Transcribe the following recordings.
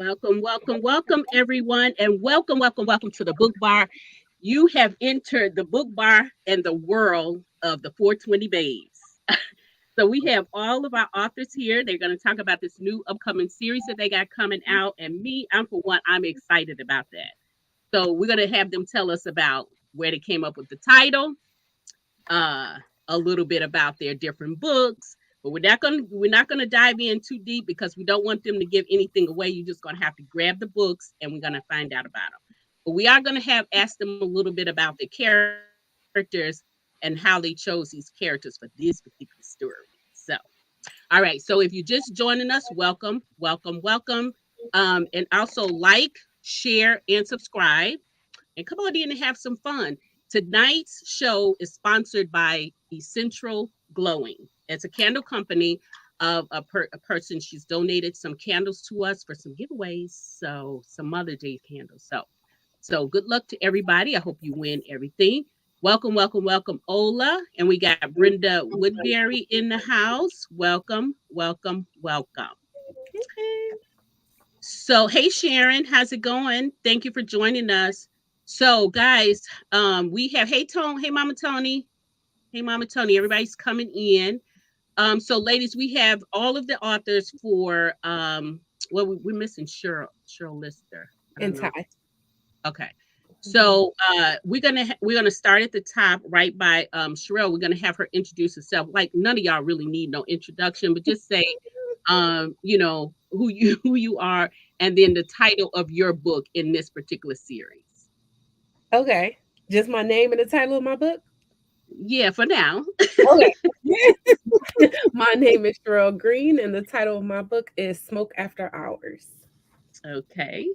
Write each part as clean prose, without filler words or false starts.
Welcome, everyone, and welcome to the book bar. You have entered the book bar and the world of the 420 Baes. So we have all of our authors here. They're going to talk about this new upcoming series that they got coming out, and me, I'm for one, I'm excited about that. So we're going to have them tell us about where they came up with the title, uh, a little bit about their different books. But we're not gonna dive in too deep because we don't want them to give anything away. You're just gonna have to grab the books and we're gonna find out about them. But we are gonna have asked them a little bit about the characters and how they chose these characters for this particular story. So, all right. So if you're just joining us, welcome. And also like, share, and subscribe and come on in and have some fun. Tonight's show is sponsored by Essential Glowing. It's a candle company of a person. She's donated some candles to us for some giveaways. So some Mother Day candles. So good luck to everybody. I hope you win everything. Welcome, Ola. And we got Brenda Woodbury in the house. Welcome. So, hey Sharon, how's it going? Thank you for joining us. So, guys, we have hey Mama Tony, everybody's coming in. So ladies, we have all of the authors for well, we're missing Cheryl Lister. I don't And know. Ty. Okay. So we're gonna start at the top right by Cheryl. We're gonna have her introduce herself. Like none of y'all really need no introduction, but just say who you are and then the title of your book in this particular series. Okay. Just my name and the title of my book? Yeah, for now. Okay. My name is Cheryl Green, and the title of my book is Smoke After Hours. Okay.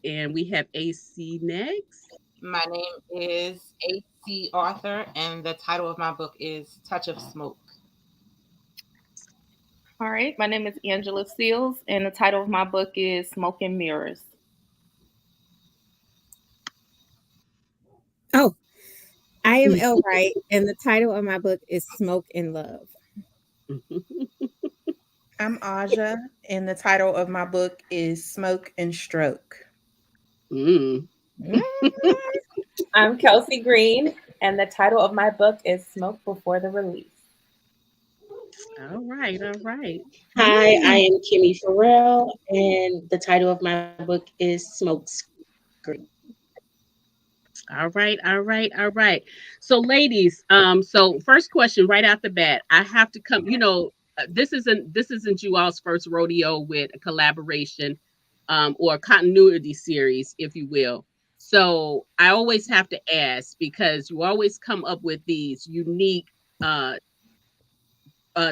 And we have AC next. My name is A.C. Arthur, and the title of my book is Touch of Smoke. All right, my name is Angela Seals, and the title of my book is Smoke and Mirrors. Oh, I am Elle Wright, and the title of my book is Smoke and Love. I'm Aja, and the title of my book is Smoke and Stroke. Mm. I'm Kelsey Green, and the title of my book is Smoke Before the Release. All right. Hi, I am Kimmy Farrell, and the title of my book is Smoke Screen. All right. So ladies, so first question right out the bat. I have to come, this isn't you all's first rodeo with a collaboration or a continuity series, if you will. So I always have to ask because you always come up with these unique uh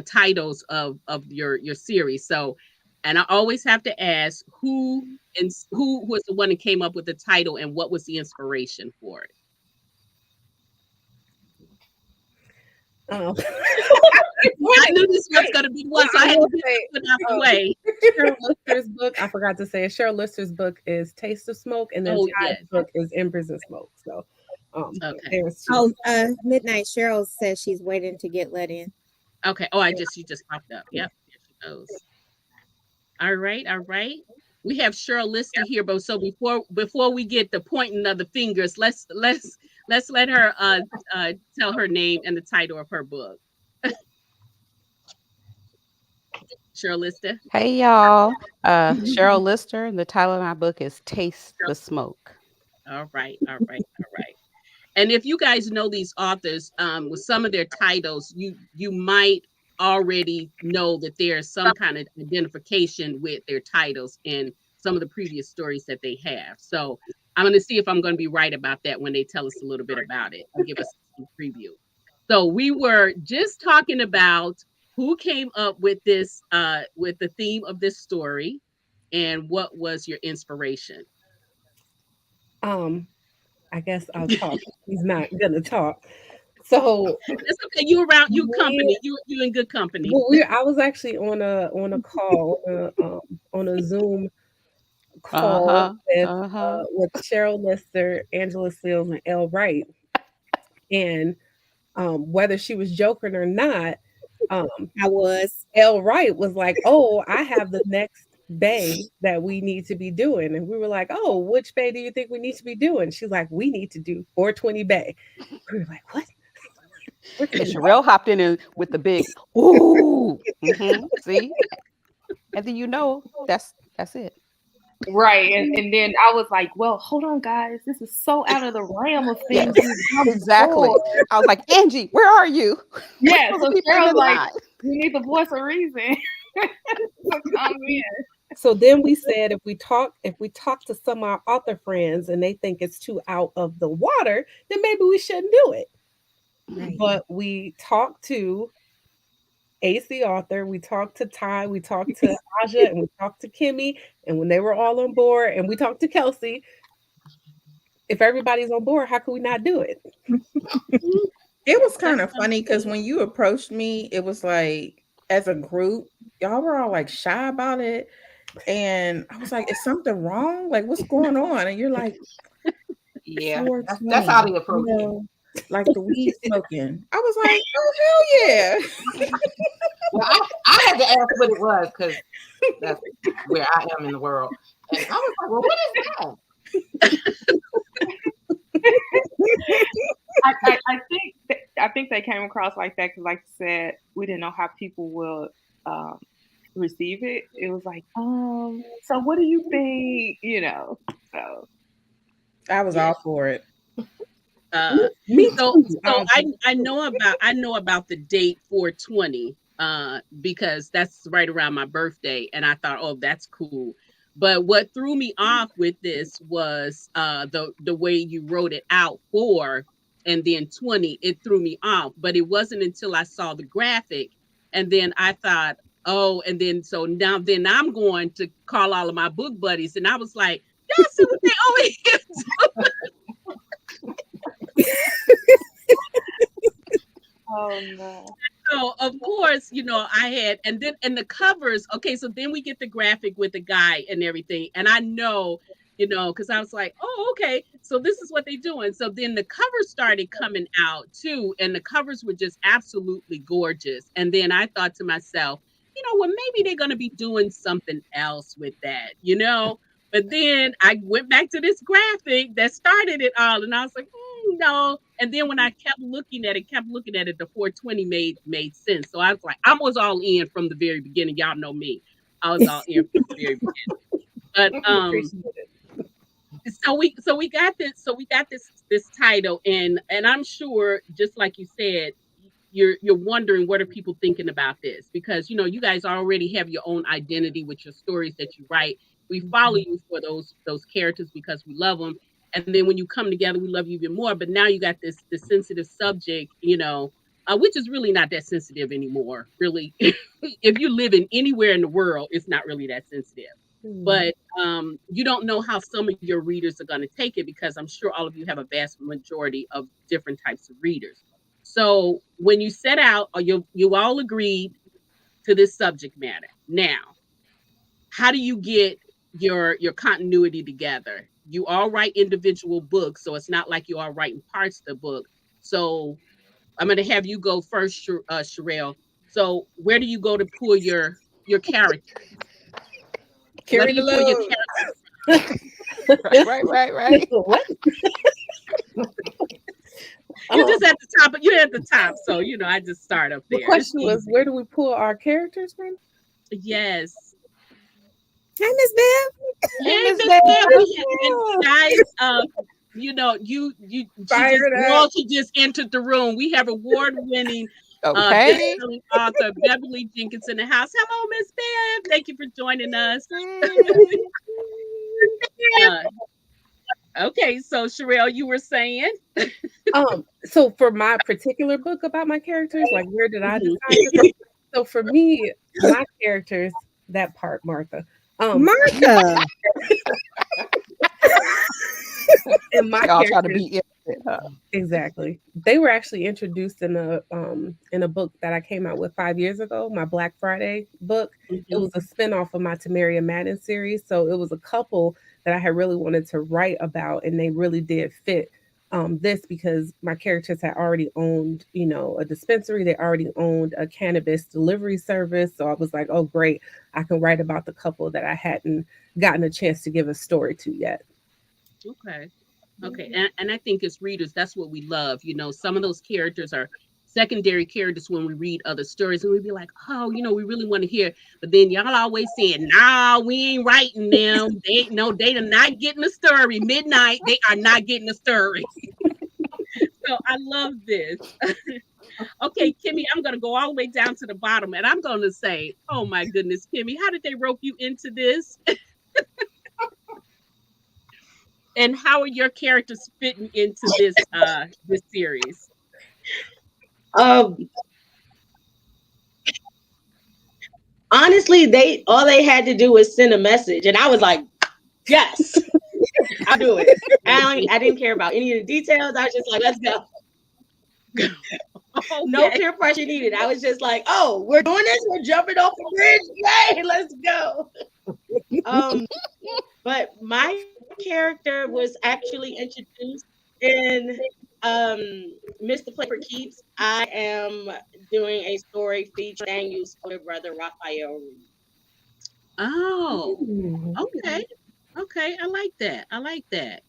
titles of your series. So, and I always have to ask who was the one that came up with the title and what was the inspiration for it. Oh. I knew this was going to be one, so I had to put it out the way. Cheryl Lister's book, I forgot to say it. Cheryl Lister's book is Taste of Smoke, and then Ty's book is Embers and Smoke. So, okay. Midnight Cheryl says she's waiting to get let in. Okay. Oh, she just popped up. Yep. Here she goes. All right. We have Cheryl Lister here, but so before we get the pointing of the fingers, let's let her tell her name and the title of her book. Cheryl Lister. Hey y'all, Cheryl Lister, and the title of my book is Taste the Smoke. All right. And if you guys know these authors, with some of their titles, you might already know that there's some kind of identification with their titles in some of the previous stories that they have. So I'm going to see if I'm going to be right about that when they tell us a little bit about it and give us a preview. So we were just talking about who came up with this, with the theme of this story, and what was your inspiration? I guess I'll talk. He's not gonna talk. So it's okay. You company. You in good company. Well, I was actually on a call on a Zoom call with Cheryl Lister, Angela Seals, and Elle Wright, and whether she was joking or not, I was. Elle Wright was like, "Oh, I have the next bay that we need to be doing. And we were like, oh, which bay do you think we need to be doing? She's like, we need to do 420 bay. We were like, what? And Sherelle hopped in and with the big ooh. See? And then that's it. Right. And then I was like, well, hold on, guys. This is so out of the realm of Yes, things we've done exactly. before. I was like, Angie, where are you? Yeah. Those So people in Cheryl's the like, line. we need the voice of reason to come in. So then we said if we talk to some of our author friends and they think it's too out of the water, then maybe we shouldn't do it. Right. But we talked to AC author, we talked to Ty, we talked to Aja, and we talked to Kimmy, and when they were all on board, and we talked to Kelsey, if everybody's on board, how can we not do it? It was kind of funny because when you approached me, it was like as a group, y'all were all like shy about it. And I was like, is something wrong? Like, what's going on? And you're like, Yeah, that's 420, how they approach it. like the weed smoking. I was like, oh, hell yeah. Well, I had to ask what it was because that's where I am in the world. And I was like, well, what is that? I think they came across like that because, like you said, we didn't know how people would receive it. It was like, so what do you think? So I was all for it. Me So too. I know about the date 420 because that's right around my birthday, and I thought, oh, that's cool. But what threw me off with this was the way you wrote it out, 4 and then 20. It threw me off, but it wasn't until I saw the graphic, and then I thought, oh, and then so now then I'm going to call all of my book buddies, and I was like, y'all see what they over here. oh no. So of course, I had, and the covers. Okay, so then we get the graphic with the guy and everything, and I know, because I was like, oh, okay, so this is what they're doing. So then the covers started coming out too, and the covers were just absolutely gorgeous. And then I thought to myself, well, maybe they're gonna be doing something else with that. But then I went back to this graphic that started it all, and I was like, no. And then when I kept looking at it, the 420 made sense. So I was like, I was all in from the very beginning. Y'all know me. I was all in from the very beginning. But so we got this title, and I'm sure, just like you said, you're wondering what are people thinking about this, because you guys already have your own identity with your stories that you write. We follow you for those characters because we love them, and then when you come together, we love you even more. But now you got this sensitive subject, which is really not that sensitive anymore. Really, if you live in anywhere in the world, it's not really that sensitive. But you don't know how some of your readers are going to take it, because I'm sure all of you have a vast majority of different types of readers. So when you set out, or you all agreed to this subject matter, now how do you get your continuity together? You all write individual books, so it's not like you are writing parts of the book. So I'm going to have you go first, Sherelle. So where do you go to pull your character? Where Carry do the you pull your load. character? Right. What? You're just at the top. You're at the top, so I just start up The there. question was, where do we pull our characters from? Yes. Hey, Miss Bev. Hey, Miss Miss Bev. Beverly, and guys, Fired up. she just entered the room. We have award-winning Okay. best-selling author Beverly Jenkins in the house. Hello, Miss Bev. Thank you for joining us. Uh, okay, so Sherelle, you were saying? So for my particular book about my characters, like where did I Mhm. decide to? So for me, my characters, that part, Martha. Martha. And my Y'all try to characters, be innocent, huh? exactly. They were actually introduced in a book that I came out with 5 years ago, my Black Friday book. It Mhm. was a spinoff of my Tamaria Madden series. So it was a couple that I had really wanted to write about, and they really did fit this because my characters had already owned, a dispensary. They already owned a cannabis delivery service. So I was like, oh, great. I can write about the couple that I hadn't gotten a chance to give a story to yet. Okay. Okay. And I think as readers, that's what we love. Some of those characters are secondary characters when we read other stories and we be like, oh, we really want to hear. But then y'all always saying, nah, we ain't writing them. They are not getting a story. Midnight, they are not getting a story. So I love this. Okay, Kimmy, I'm going to go all the way down to the bottom and I'm going to say, oh my goodness, Kimmy, how did they rope you into this? And how are your characters fitting into this series? Um, Honestly, they had to do was send a message, and I was like, yes, I'll do it. I didn't care about any of the details. I was just like, let's go. Okay. No peer pressure needed. I was just like, oh, we're doing this. We're jumping off the bridge. Yay, let's go. But my character was actually introduced in Mr. Flipper Keeps. I am doing a story featuring Daniel's older brother, Raphael. Oh, okay. Okay, I like that. I like that.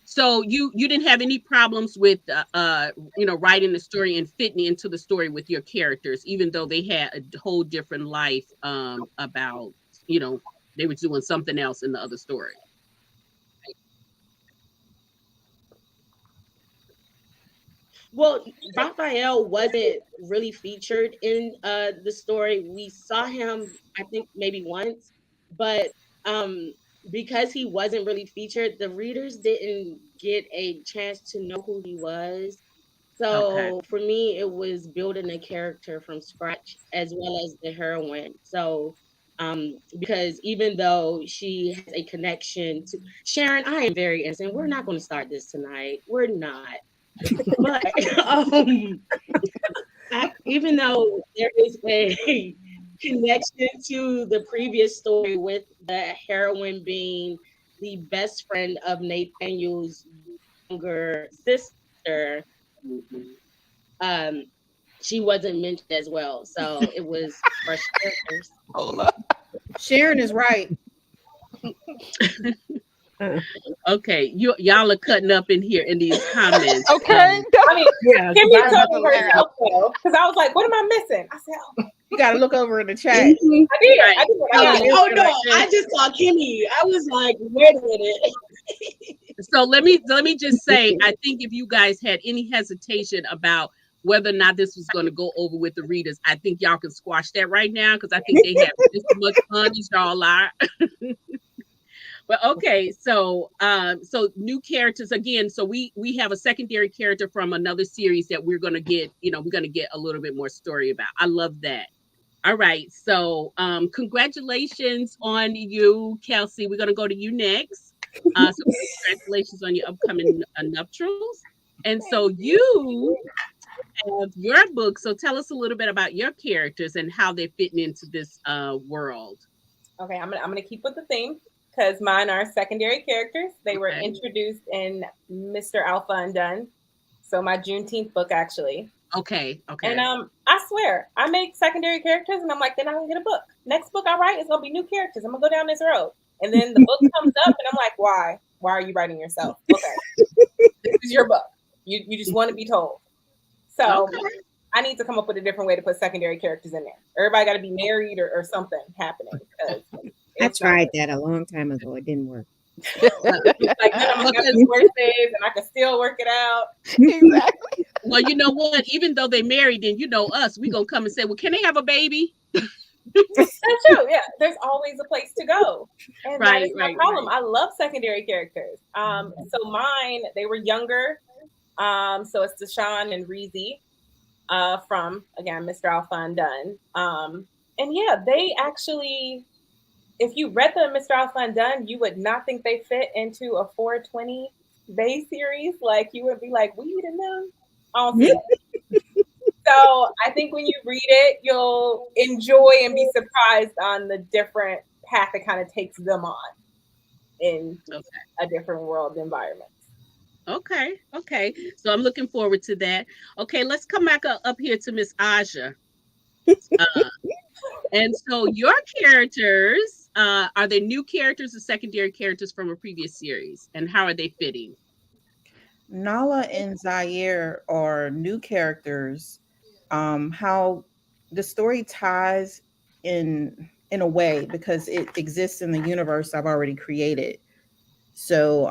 So you didn't have any problems with writing the story and fitting into the story with your characters, even though they had a whole different life about they were doing something else in the other story. Well, Raphael wasn't really featured in the story. We saw him, I think, maybe once, but um, because he wasn't really featured, the readers didn't get a chance to know who he was. Okay. So for me, it was building a character from scratch as well as the heroine. So because even though she has a connection to Sharon, I am very innocent. We're not going to start this tonight. We're not. But even though there is a connection to the previous story with the heroine being the best friend of Nathaniel's younger sister, um, she wasn't mentioned as well. So it was fresh characters. Hold up. Sharon is right. Okay, y'all are cutting up in here in these comments. Okay. I mean, Yeah, Kimmy I was told about to laugh. herself though, because I was like, "What am I missing?" I said, "Oh, You got to look over in the chat. I did. Right. I did what I Okay. did." Oh no, I just saw Kimmy. I was like, wait a minute. So let me just say, I think if you guys had any hesitation about whether or not this was going to go over with the readers, I think y'all can squash that right now because I think they have just as much fun as y'all are. But okay, so new characters again. So we have a secondary character from another series that we're gonna get, we're gonna get a little bit more story about. I love that. All right, so congratulations on you, Kelsey. We're gonna go to you next. So congratulations on your upcoming nuptials. And so you have your book. So tell us a little bit about your characters and how they're fitting into this world. Okay, I'm gonna keep with the theme because mine are secondary characters. They were Okay. introduced in Mr. Alpha Undone, so my Juneteenth book actually. Okay. And Okay. I swear, I make secondary characters, and I'm like, then I'm gonna get a book. Next book I write is gonna be new characters. I'm gonna go down this road, and then the book comes up, and I'm like, why? Why are you writing yourself? Okay, this is your book. You just want to be told. So Okay. I need to come up with a different way to put secondary characters in there. Everybody got to be married or something happening because I it's not tried that a long time ago. It didn't work. like then I'm gonna have divorces and I can still work it out. Exactly. Well, you know what? Even though they married, then us, we gonna come and say, "Well, can they have a baby?" That's true. Yeah, there's always a place to go, and that is Right. my Right. problem. Right. I love secondary characters. So mine, they were younger. So it's Deshaun and Reezy, from again Mr. Alpha Undone. And yeah, they actually, if you read them, Mr. Alpha Undone, you would not think they fit into a 420 Baes series. Like you would be like, weed in them. I don't see that. So I think when you read it, you'll enjoy and be surprised on the different path it kind of takes them on in Okay. a different world environment. Okay. Okay. So I'm looking forward to that. Okay, let's come back up here to Miss Aja. Uh, and so your characters, are they new characters or secondary characters from a previous series? And how are they fitting? Nala and Zaire are new characters. How the story ties in a way because it exists in the universe I've already created. So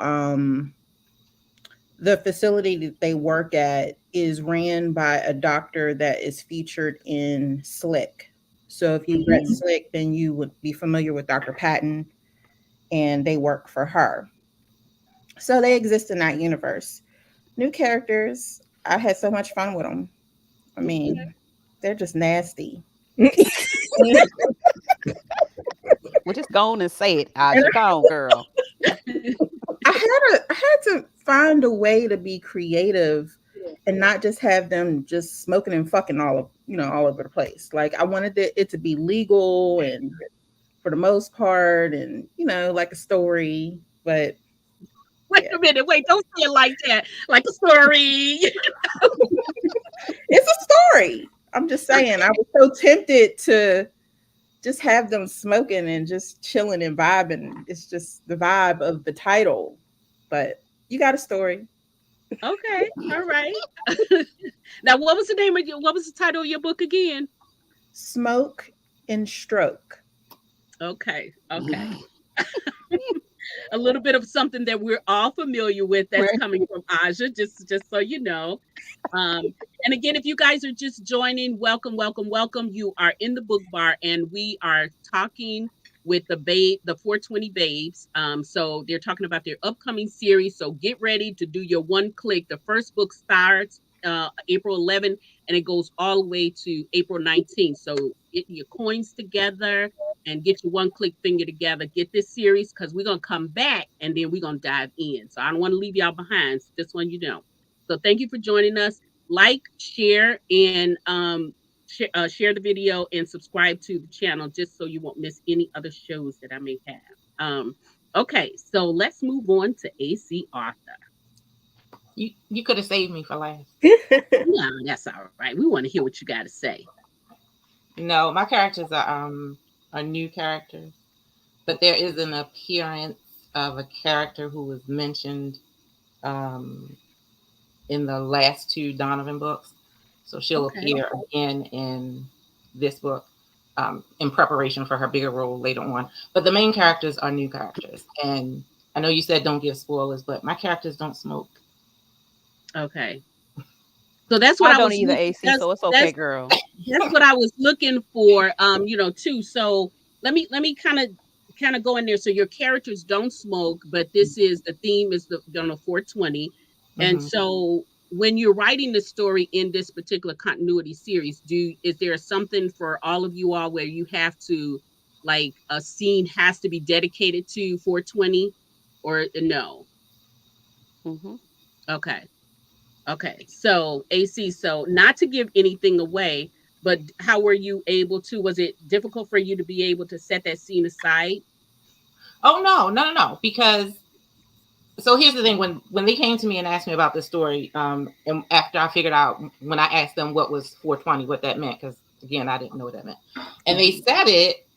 the facility that they work at is ran by a doctor that is featured in Slick. So if you read Hmm. Slick, then you would be familiar with Dr. Patton, and they work for her. So they exist in that universe. New characters. I had so much fun with them. I Okay. mean, they're just nasty. Well, just go on and say it, Aja. Go on, girl. I had to find a way to be creative and not just have them just smoking and fucking all over the place. Like I wanted it to be legal and for the most part, and like a story. But Wait yeah, a minute. Wait, don't say it like that. Like a story. it's a story. I'm just saying, I was so tempted to just have them smoking and just chilling and vibing. It's just the vibe of the title. But you got a story. Okay. All right. Now, what was the title of your book again? Smoke and stroke. Okay. Okay. A little bit of something that we're all familiar with that's Right. coming from Aja, just so you know. And again, if you guys are just joining, welcome, welcome, welcome. You are in the book bar, and we are talking with the 420 babes. So they're talking about their upcoming series. So get ready to do your one click. The first book starts April 11th, and it goes all the way to April 19th. So get your coins together and get your one click finger together. Get this series because we're gonna come back and then we're gonna dive in. So I don't want to leave y'all behind. So just want you to know. So thank you for joining us. Like, share, and share the video and subscribe to the channel just so you won't miss any other shows that I may have. Okay, so let's move on to AC Arthur. You could have saved me for last. Yeah, that's all right. We want to hear what you got to say. No, my characters are new characters, but there is an appearance of a character who was mentioned um, in the last two Donovan books. So she'll Okay. appear again in this book in preparation for her bigger role later on. But the main characters are new characters. And I know you said don't give spoilers, but my characters don't smoke. Okay. So that's what I I don't was either, looking. AC, so it's okay, girl. That's what I was looking for. Too. So let me kind of go in there. So your characters don't smoke, but this is the theme is the 420. And Mm-hmm. so when you're writing the story in this particular continuity series, is there something for all of you all where you have to like a scene has to be dedicated to 420 or no? Hmm. Okay. Okay, so AC, so not to give anything away, but how were you able to? Was it difficult for you to be able to set that scene aside? Oh no. Because so here's the thing: when they came to me and asked me about this story, and after I figured out when I asked them what was 420, what that meant, because again I didn't know what that meant, and they said it,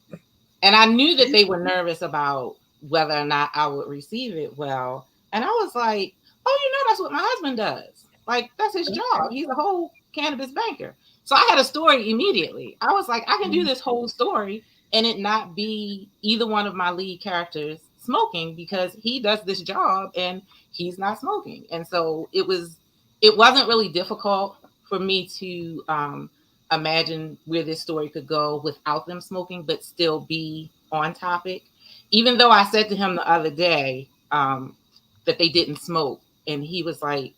and I knew that they were nervous about whether or not I would receive it well, and I was like, oh, that's what my husband does. Like that's his job. He's a whole cannabis banker. So I had a story immediately. I was like, I can do this whole story and it not be either one of my lead characters smoking because he does this job and he's not smoking. And so it wasn't really difficult for me to imagine where this story could go without them smoking, but still be on topic. Even though I said to him the other day that they didn't smoke, and he was like,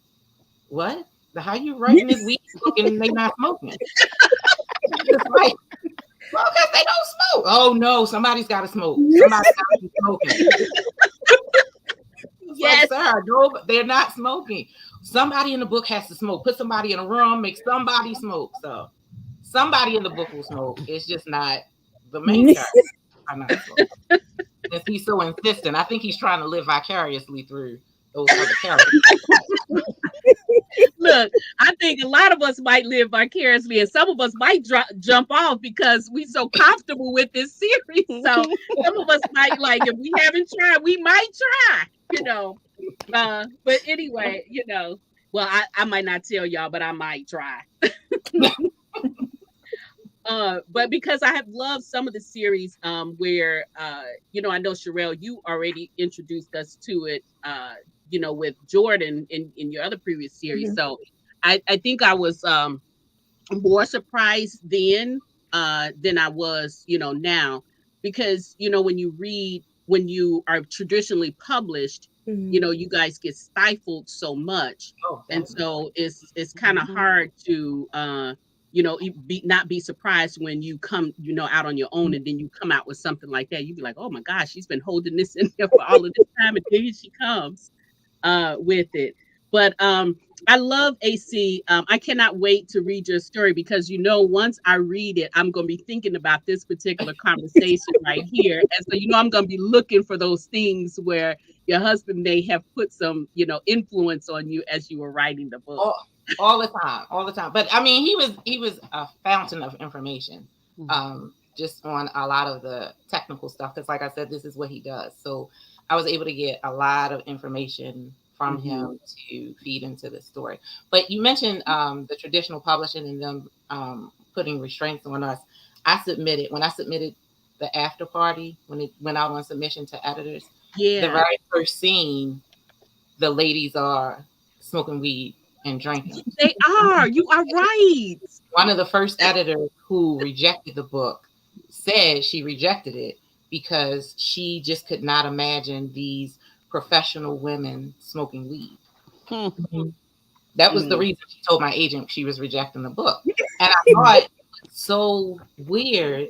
"What? How you writing this weed book and they not smoking?" It's like, well, because they don't smoke. Oh no, somebody's got to smoke. Somebody's got to be smoking. It's Yes. like, sir, no, they're not smoking. Somebody in the book has to smoke. Put somebody in a room, make somebody smoke. So somebody in the book will smoke. It's just not the main character. I'm not smoking. Since he's so insistent, I think he's trying to live vicariously through those other characters. Look, I think a lot of us might live vicariously, and some of us might jump off because we so comfortable with this series. So some of us might like, if we haven't tried, we might try, But anyway, well, I might not tell y'all, but I might try. But because I have loved some of the series, where I know Sherelle, you already introduced us to it, with Jordan in your other previous series. Mhm. So I think I was more surprised then than I was, now, because when you are traditionally published, Mhm. you guys get stifled so much, Oh, and definitely. so it's kind of hard to not be surprised when you come, out on your own, and then you come out with something like that. You'd be like, oh my gosh, she's been holding this in there for all of this time, and then here she comes with it. But I love AC. I cannot wait to read your story because once I read it, I'm going to be thinking about this particular conversation right here, and so I'm going to be looking for those things where your husband may have put some influence on you as you were writing the book. All the time, all the time. But I mean, he was a fountain of information, just on a lot of the technical stuff. Because, like I said, this is what he does. So I was able to get a lot of information from him to feed into the story. But you mentioned the traditional publishing and them putting restraints on us. When I submitted the after party, when it went out on submission to editors, the Yeah, very first scene, the ladies are smoking weed and drinking. they are. You are right. One of the first editors who rejected the book said she rejected it because she just could not imagine these professional women smoking weed. That was the reason she told my agent she was rejecting the book. And I thought it was so weird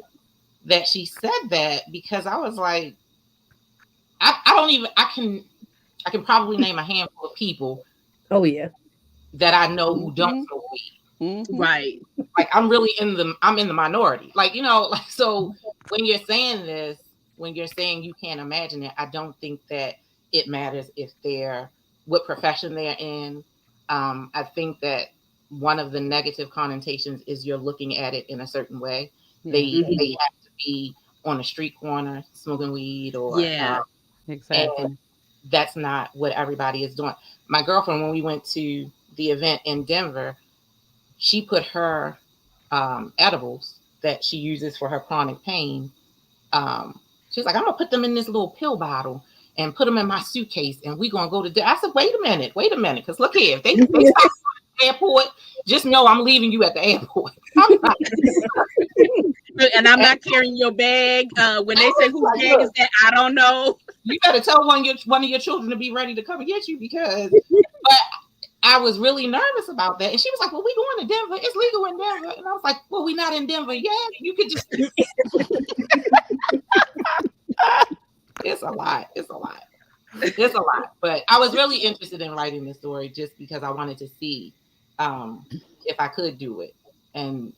that she said that, because I was like, I can probably name a handful of people Oh yeah. that I know who don't smoke weed. Right. Like I'm in the minority. Like, like, so when you're saying this, when you're saying you can't imagine it, I don't think that it matters what profession they're in. I think that one of the negative connotations is you're looking at it in a certain way. They have to be on a street corner smoking weed, or Yeah. Exactly. and that's not what everybody is doing. My girlfriend, when we went to the event in Denver, she put her edibles that she uses for her chronic pain. She's like, I'm gonna put them in this little pill bottle and put them in my suitcase, and we're gonna go to. I said, wait a minute, because look here, if they stop at the airport, just know I'm leaving you at the airport. And I'm not carrying your bag. When they say whose bag is that, I don't know. You better tell one of your children to be ready to come and get you, because. But I was really nervous about that, and she was like, "Well, we going to Denver. It's legal in Denver." And I was like, "Well, we not in Denver yet. You could just." It's a lot. It's a lot. It's a lot. But I was really interested in writing this story just because I wanted to see if I could do it and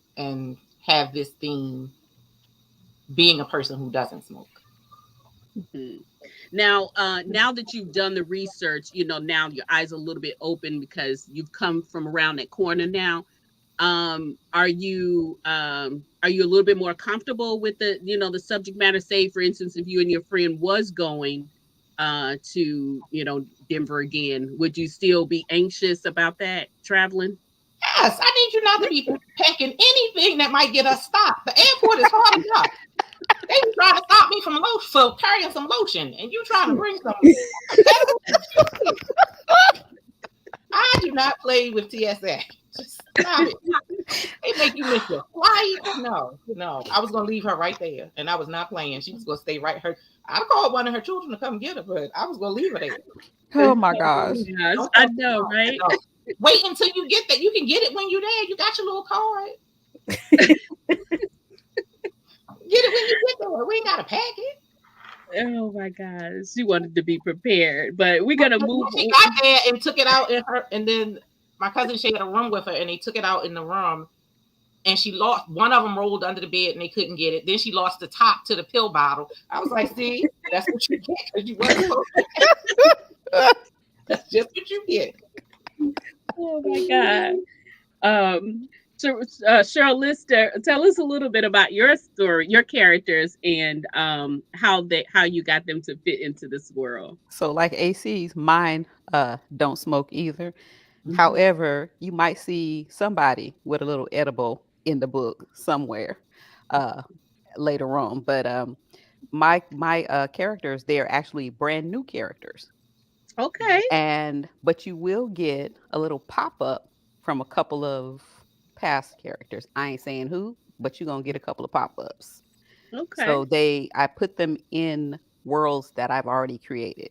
have this theme being a person who doesn't smoke. Now that you've done the research, now your eyes are a little bit open because you've come from around that corner now. Are you a little bit more comfortable with the subject matter? Say, for instance, if you and your friend was going to Denver again, would you still be anxious about that traveling? Yes, I need you not to be packing anything that might get us stopped. The airport is hard enough. They were trying to stop me from carrying some lotion, and you trying to bring some. I do not play with TSA. Just stop it. They make you miss your flight. No. I was gonna leave her right there, and I was not playing. She was gonna stay right her. I called one of her children to come get her, but I was gonna leave her there. Oh my gosh. Yes, I know, right? No. Wait until you get that. You can get it when you're there. You got your little card. Get it when you get there. We ain't gotta pack it. Oh my gosh, she wanted to be prepared, but we're gonna move. She got there and took it out in her, and then my cousin shared a room with her, and they took it out in the room, and she lost one of them, rolled under the bed, and they couldn't get it. Then she lost the top to the pill bottle. I was like, see, that's what you get because you wasn't supposed to. That's just what you get. Oh my God. So, Cheryl Lister, tell us a little bit about your story, your characters, and how you got them to fit into this world. So like AC's, mine don't smoke either. Mhm. However, you might see somebody with a little edible in the book somewhere uh later on. But my characters, they're actually brand new characters. Okay. And but you will get a little pop-up from a couple of past characters. I ain't saying who, but you're gonna get a couple of pop-ups. Okay. So I put them in worlds that I've already created.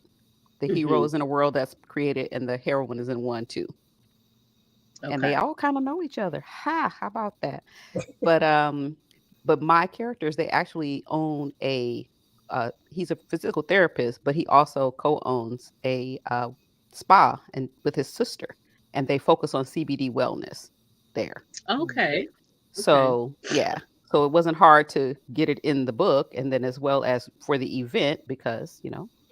The hero Hmm. is in a world that's created and the heroine is in one too. And they Okay. all kind of know each other. How about that? But but my characters, they actually own a he's a physical therapist, but he also co-owns a spa and with his sister, and they focus on CBD wellness there. Okay. Okay. So yeah. So it wasn't hard to get it in the book, and then as well as for the event, because you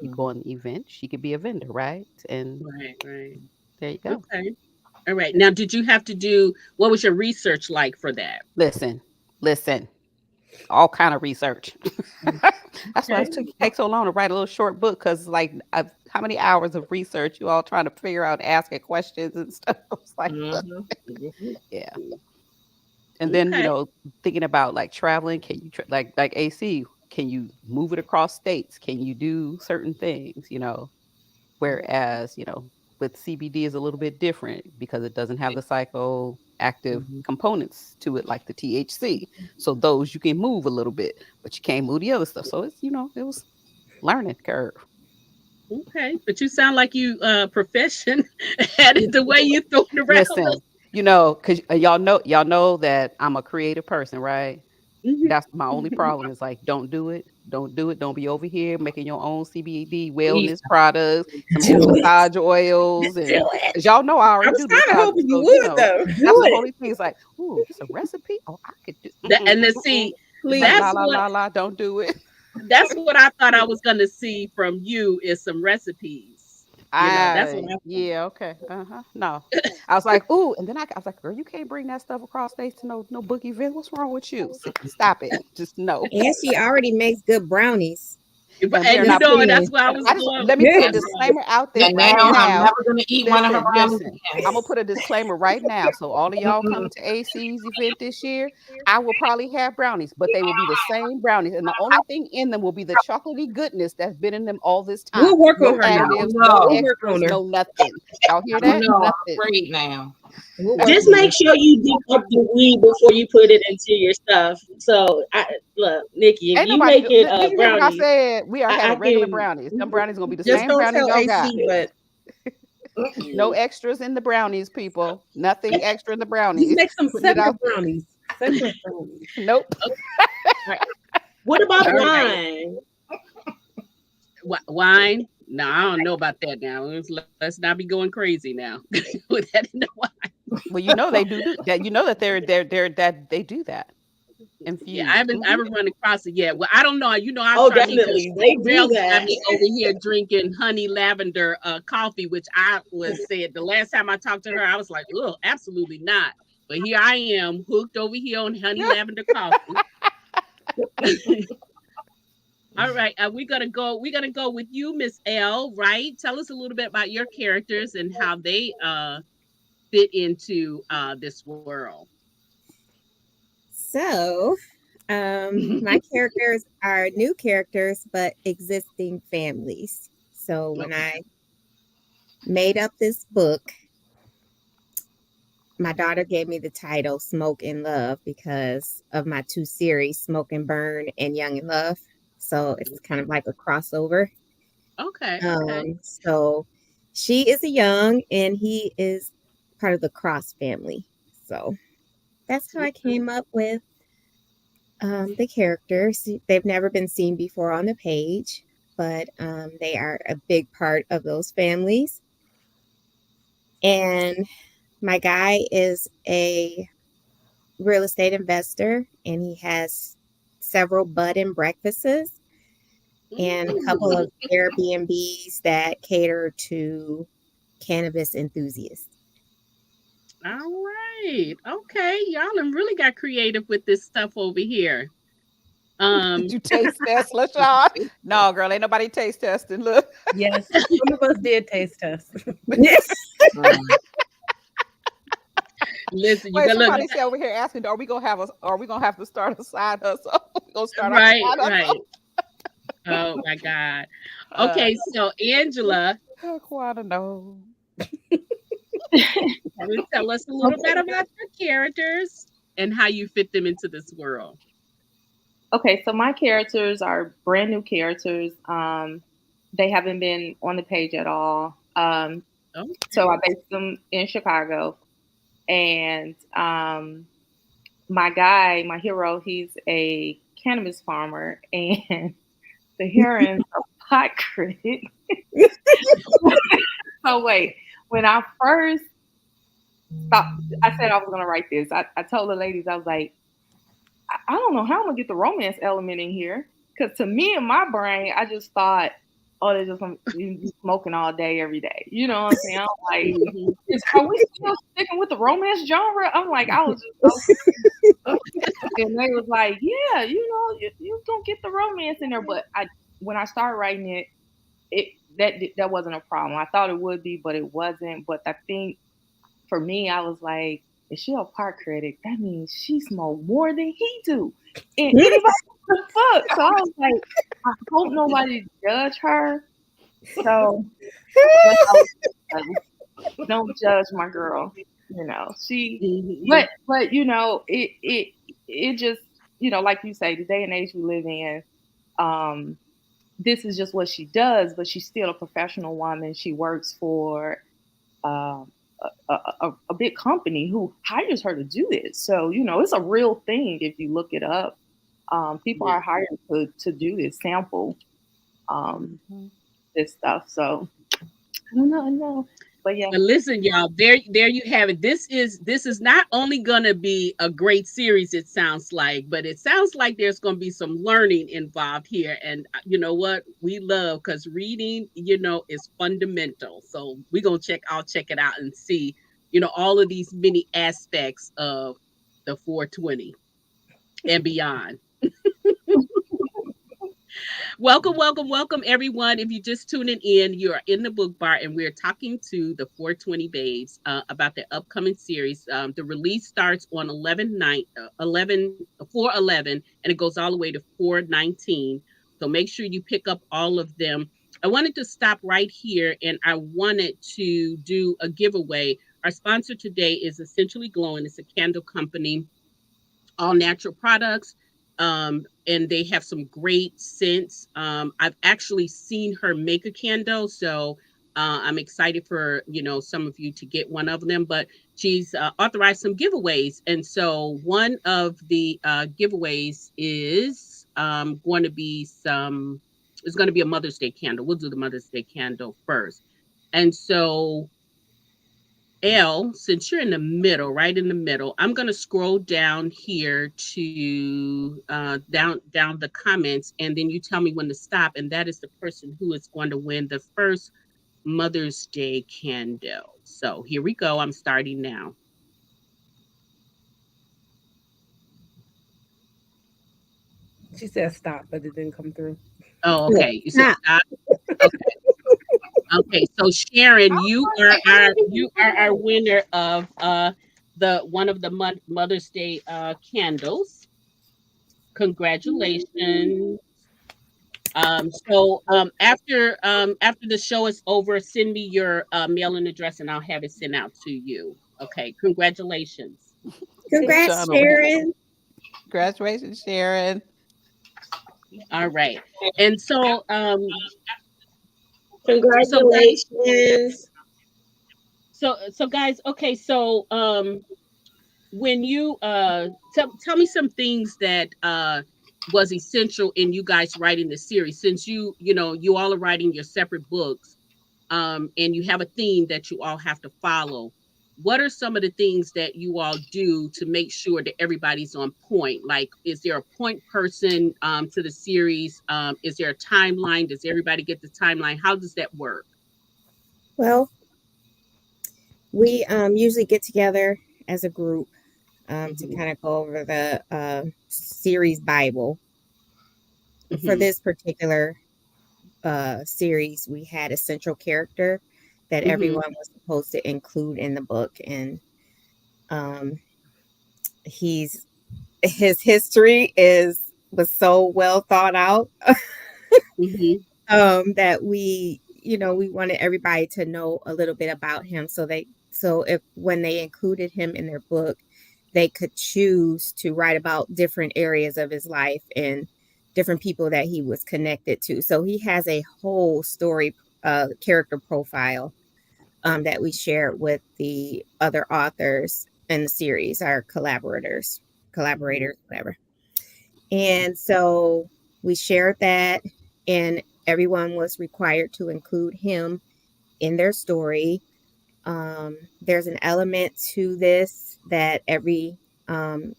go on the event, she could be a vendor, right? And Right. Right. there you go. Okay. All right. Now, did you have to do what was your research like for that? Listen, listen, all kind of research. That's why Okay. it take so long to write a little short book, because like how many hours of research you all trying to figure out, asking questions and stuff. It's like, Mm-hmm. yeah. And then Okay. thinking about like traveling, can you like AC? Can you move it across states? Can you do certain things? Whereas with CBD is a little bit different because it doesn't have the psychoactive Mhm. components to it like the THC. So those you can move a little bit, but you can't move the other stuff. So it's it was learning curve. Okay. But you sound like you profession at it the way you throw it around. Listen, because y'all know that I'm a creative person, right? Mhm. That's my only problem is like, don't do it. Don't do it. Don't be over here making your own CBD Please wellness products, some do it. massage oils. Do And it. because y'all know I I already was do kind of massages. hoping you So, would though. that's Do the it. only thing. It's like, ooh, it's a recipe. Oh, I could do. And then see, It's like, la, Please. la, la, la. Don't do it. that's what I thought I was gonna see from you is some recipes. That's what I thought. Yeah, okay. Uh-huh. No. I was like, ooh, and then I was like, girl, you can't bring that stuff across states to no book event. What's wrong with you? Stop it. Just no. And she already makes good brownies. And we are And Just not putting. that's saying. where I And was I just going. let me put a I'm like, disclaimer out there And right now I'm now. never gonna eat one of her Listen, brownies listen. again. I'm gonna put a disclaimer right now. So all of y'all coming to AC's event this year, I will probably have brownies, but they will be the same brownies, and the only thing in them will be the chocolatey goodness that's been in them all this time. We'll work with No her now. Oh additives, no no. We'll work on extras, her. no nothing. Y'all hear Oh that? no, I'm Nothing. afraid now. We'll work Just on her. make sure you dig up the weed before you put it into your stuff. So, look, Nikki, if Ain't you nobody make it did you hear what I brownies, said? We are I having regular can. brownies. Them brownies gonna be the Just same don't brownies tell y'all got. AC, but No extras in the brownies, people. Nothing extra in the Just brownies. make some Putting it separate out there. brownies. Separate brownies. Nope. right. What about All right. wine? Wine? No, I don't know about that now. Let's not be going crazy now with that in the wine. Well, they do that. You know that they're that they do that Yeah, I infused. haven't I haven't run across it yet. Well, I don't know. I Oh, try me because definitely. They do Terrell got that. me over here drinking honey lavender coffee, which I was said the last time I talked to her, I was like, oh, absolutely not. But here I am, hooked over here on honey lavender coffee. All right, we're gonna go. We're gonna go with you, Miss L. Right? Tell us a little bit about your characters and how they fit into this world. So, my characters are new characters, but existing families. So when Okay. I made up this book, my daughter gave me the title Smoke and Love because of my two series, Smoke and Burn and Young and Love. So it's kind of like a crossover. Okay. Okay. So she is a young and he is part of the Cross family. So that's how I Okay. came up with the characters. They've never been seen before on the page, but they are a big part of those families. And my guy is a real estate investor and he has several bud and breakfasts and a couple Mm. of Airbnbs that cater to cannabis enthusiast. All right. Okay. Y'all have really got creative with this stuff over here. Did Um, you taste test, LaShawn? No, girl, ain't nobody taste testing. Look. Yes, some of us did taste test. um, listen, you Wait, got look. somebody said over here asking, are we gonna have to start a side hustle? We're gonna start our Right, side right. hustle. Oh my God. Uh Okay, so Angela, Quite no. can you tell us a little bit Okay. about your characters and how you fit them into this world? Okay, so my characters are brand new characters. They haven't been on the page at all. So Okay. I based them in Chicago, and my guy, my hero, he's a cannabis farmer, and the heroine's a pot critic. So wait, when I first thought, I said I was gonna write this. I told the ladies, I was like, I don't know how I'm gonna get the romance element in here. Because to me, in my brain, I just thought, oh, they're just gonna be smoking all day, every day. You know what I'm saying? I'm like, Mhm. are we still sticking with the romance genre? I'm like, I was just so, and they was like, yeah, you don't get the romance in there. But when I started writing it, it that wasn't a problem. I thought it would be, but it wasn't. But I think for me, I was like, if she a part critic, that means she smoked more than he do. And anybody the fuck. So I was like, I hope nobody judge her. So that's how I was, don't judge my girl. She Mhm. but it just, like you say, the day and age we live in, um, this is just what she does, but she's still a professional woman. She works for um, a big company who hires her to do this. So, it's a real thing if you look it up. People Yeah. are hired to do this sample, um, Mhm. this stuff. So, I don't know, I know. But yeah. But listen, y'all, there you have it. This is not only gonna be a great series, it sounds like, but it sounds like there's gonna be some learning involved here. And you know what? We love because reading, is fundamental. So I'll check it out and see, all of these many aspects of the 420 and beyond. Welcome, welcome, welcome, everyone. If you're just tuning in, you are in the book bar, and we're talking to the 420 Babes about the upcoming series. The release starts on 11 4/11, and it goes all the way to 4/19. So make sure you pick up all of them. I wanted to stop right here, and I wanted to do a giveaway. Our sponsor today is Essentially Glowing. It's a candle company, all natural products. And they have some great scents. I've actually seen her make a candle, so I'm excited for some of you to get one of them. But she's authorized some giveaways, and so one of the giveaways is going to be some. It's going to be a Mother's Day candle. We'll do the Mother's Day candle first, and so L, since you're in the middle, right in the middle, I'm going to scroll down here to down the comments, and then you tell me when to stop, and that is the person who is going to win the first Mother's Day candle. So here we go. I'm starting now. She said stop, but it didn't come through. Oh, Yeah. okay. You said Stop. stop. Okay. Okay. So Sharon, I you was are like, I our didn't you even are our know. winner of the one of the Mother's Day candles. Congratulations. After the show is over, send me your mailing address and I'll have it sent out to you. Okay, congratulations. Congrats, Sean over here. Sharon. Congratulations, Sharon. All right. And so guys, Congratulations. so guys, okay, so when you tell me some things that was essential in you guys writing the series, since you all are writing your separate books, and you have a theme that you all have to follow. What are some of the things that you all do to make sure that everybody's on point? Like, is there a point person to the series? Is there a timeline? Does everybody get the timeline? How does that work? Well, We usually get together as a group to Mhm. kind of go over the series Bible. For Mhm. this particular series, we had a central character that Mhm. everyone was supposed to include in the book, and um, he's his history is was so well thought out Mhm. that we wanted everybody to know a little bit about him, so if when they included him in their book, they could choose to write about different areas of his life and different people that he was connected to. So he has a whole story, character profile that we shared with the other authors in the series, our collaborators, whatever. And so we shared that, and everyone was required to include him in their story. There's an element to this um,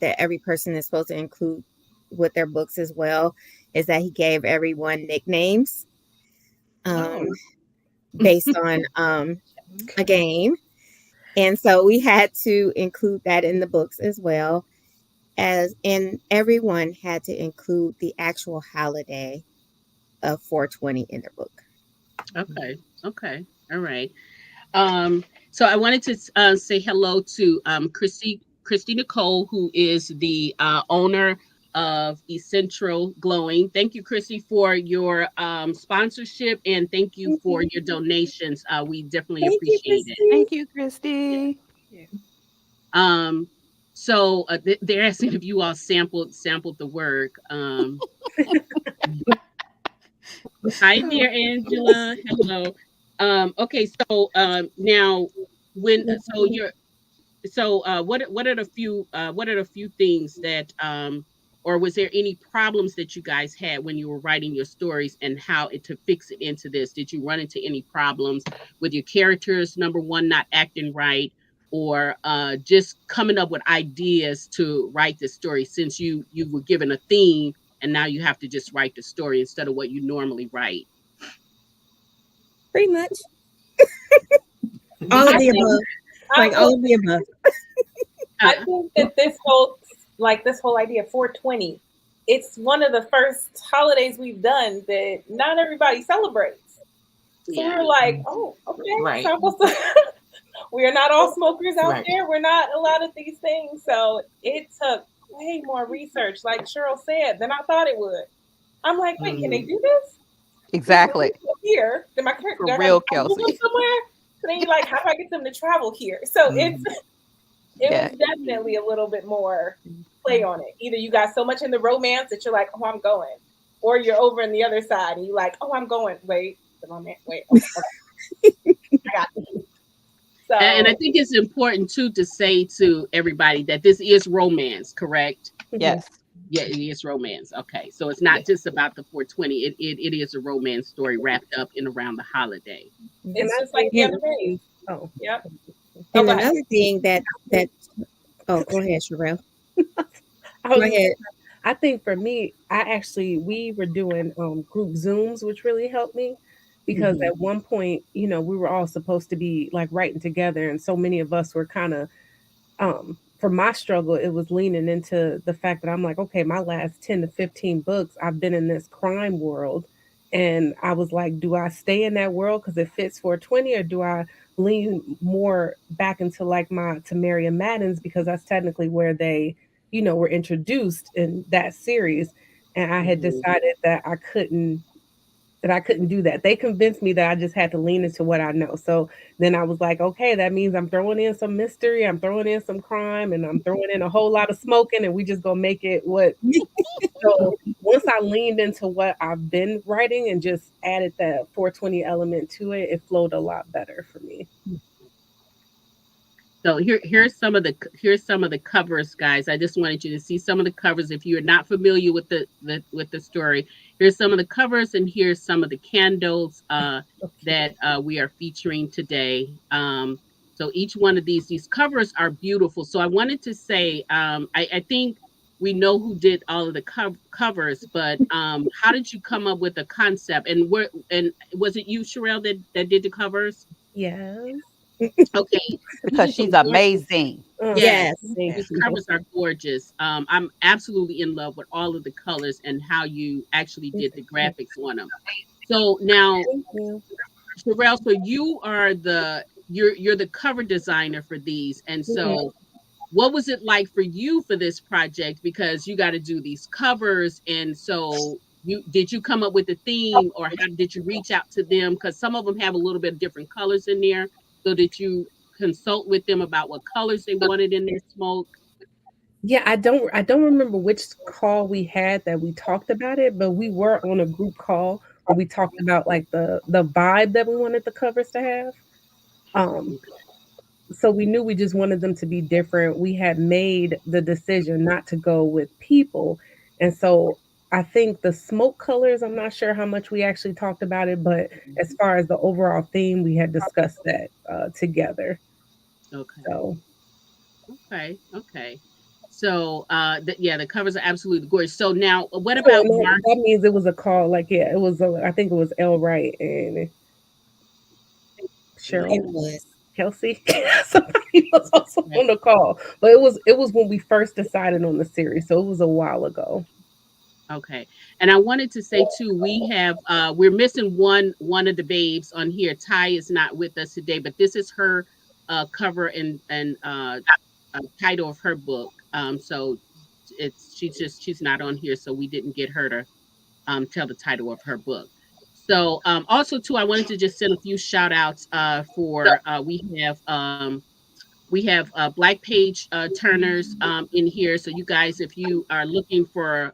that every person is supposed to include with their books as well, is that he gave everyone nicknames um, Oh. based on a game. And so we had to include that in the books as well, as and everyone had to include the actual holiday of 420 in their book. Okay. Okay. All right. Um, so I wanted to say hello to Christy Nicole, who is the owner of Essential Glowing. Thank you, Christy, for your sponsorship, and thank you Thank for you. your donations. We definitely Thank you, appreciate it. Christy. Thank you, Christy. Yeah. Um, so they're asking if you all sampled the work. Hi Oh, there, Angela. Hello. Okay, so now when so you're so what are the few things that or was there any problems that you guys had when you were writing your stories and how it to fix it into this? Did you run into any problems with your characters, number one, not acting right, or just coming up with ideas to write the story since you were given a theme and now you have to just write the story instead of what you normally write? Pretty much We all of I had the to. think above. I Like all will. of the above. I Uh, think that this whole idea of 420, it's one of the first holidays we've done that not everybody celebrates. So we yeah. were like, oh, okay. Right. So I'm supposed to, we are not all smokers out Right. there. We're not a lot of these things. So it took way more research, like Cheryl said, than I thought it would. I'm like, wait, can they Hmm. do this? When exactly. people here, then my character, For do I got to real, move them Kelsey. somewhere? So then you're like, how do I get them to travel here? So Mhm. it Yeah. was definitely a little bit more play on it. Either you got so much in the romance that you're like, oh, I'm going, or you're over in the other side and you're like, oh, I'm going. Wait, the romance. Wait, okay, I got you. And I So think it's important too to say to everybody that this is romance, correct? Mhm. Yes. Yeah, it is romance. Okay, so it's Yeah. not just about the 420. It is a romance story wrapped up in around the holiday. And it's I just like think the And other days. oh, Yep. Oh, and go ahead. another thing that oh, go ahead, Sherelle. I Go was just ahead. I think for me, we were doing group Zooms, which really helped me because Hmm. at one point, we were all supposed to be like writing together, and so many of us were kind of for my struggle, it was leaning into the fact that I'm like, okay, my last 10 to 15 books, I've been in this crime world. And I was like, do I stay in that world because it fits 420, or do I lean more back into like my Tamaria Maddens because that's technically where they, were introduced in that series. And I had Hmm. decided that I couldn't do that. They convinced me that I just had to lean into what I know. So then I was like, okay, that means I'm throwing in some mystery, I'm throwing in some crime, and I'm throwing in a whole lot of smoking, and we just gonna make it what. So once I leaned into what I've been writing and just added that 420 element to it, it flowed a lot better for me. So here's some of the covers, guys. I just wanted you to see some of the covers. If you're not familiar with the story, here's some of the covers, and here's some of the candles Okay. that we are featuring today. So each one of these covers are beautiful. So I wanted to say, I think we know who did all of the covers, but how did you come up with a concept? And was it you, Sherelle, that did the covers? Yes. Okay, these because are she's some gorgeous. amazing. Yes, Yes. Thank these you. covers are gorgeous. I'm absolutely in love with all of the colors and how you actually did the graphics on them. So now, Thank you. Sherelle, so you're the cover designer for these, and Mhm. so what was it like for you for this project? Because you got to do these covers, and so you come up with the theme, or how did you reach out to them? Because some of them have a little bit of different colors in there. So did you consult with them about what colors they wanted in their smoke? Yeah, I don't remember which call we had that we talked about it, but we were on a group call where we talked about like the vibe that we wanted the covers to have. Um, so we knew we just wanted them to be different. We had made the decision not to go with people. And so I think the smoke colors, I'm not sure how much we actually talked about it, but as far as the overall theme, we had discussed that together. Okay. So Okay. Okay. So, yeah, the covers are absolutely gorgeous. So now, what oh, about and that means it was a call. Like, yeah, it was. I think it was L. Wright and It Cheryl was. Kelsey. Somebody was also Mark? on the call, but it was when we first decided on the series, so it was a while ago. Okay. And I wanted to say too, we're missing one of the babes on here. Ty is not with us today, but this is her cover and title of her book. So she's not on here, so we didn't get her to tell the title of her book. So also too, I wanted to just send a few shout outs for we have Black Page Turners in here. So you guys, if you are looking for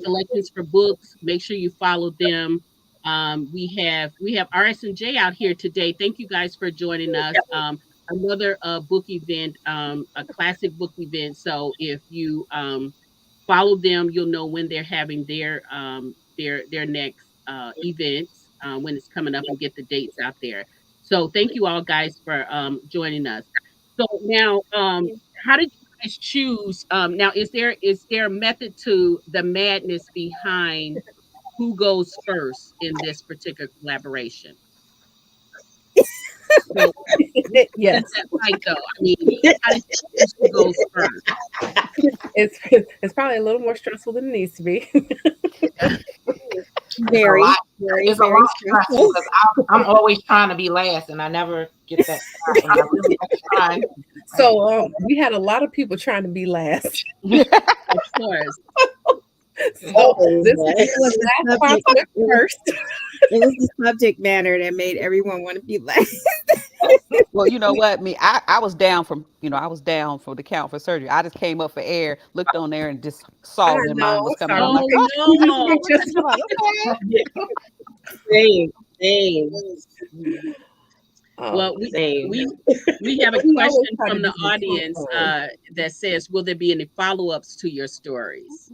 selections for books, make sure you follow them. We have RS&J out here today. Thank you guys for joining us. Another book event, a classic book event. So if you follow them, you'll know when they're having their next events when it's coming up, and get the dates out there. So thank you all guys for joining us. So now, how did you guys choose? Now, is there a method to the madness behind who goes first in this particular collaboration? So what Yes, is that like, though? I mean, how did you choose who goes first? it's probably a little more stressful than it needs to be. It's a Very, lot. very, It's a very lot stressful stressful. because I'm always trying to be last, and I never get that spot when I really have to try and be last. So we had a lot of people trying to be last. Of course. So this It was the last subject. spots went first. It was the subject matter that made everyone want to be last. Well, you know what? I was down from, I was down for the count for surgery. I just came up for air, looked on there, and just I saw when know. mine was I'm coming. sorry. I'm like, Oh oh, You just no. picked just I'm like, okay. Same, same, Well, we same. we we have a we always question try to from the do the top audience one. that says, "Will there be any follow-ups to your stories?"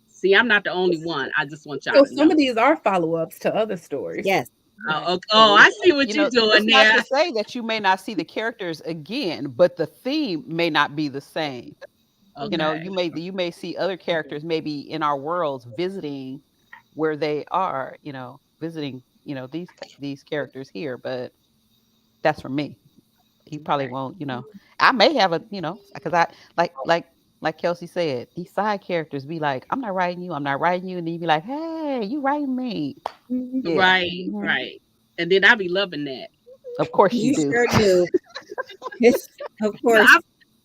See, I'm not the only one. I just want y'all So to some know. of these are follow-ups to other stories. Yes. Oh, okay. Oh, I see what You you're know, doing it's not there. to say that you may not see the characters again, but the theme may not be the same. Okay. You may see other characters maybe in our worlds visiting where they are, visiting, these characters here, but that's for me. You probably Okay. won't, I may have because I like Kelsey said, these side characters be like, I'm not writing you, I'm not writing you, and then you be like, hey, you writing me. Mhm. Yeah. Right, right. And then I be loving that. Of course you You do. sure do. Of Look, course.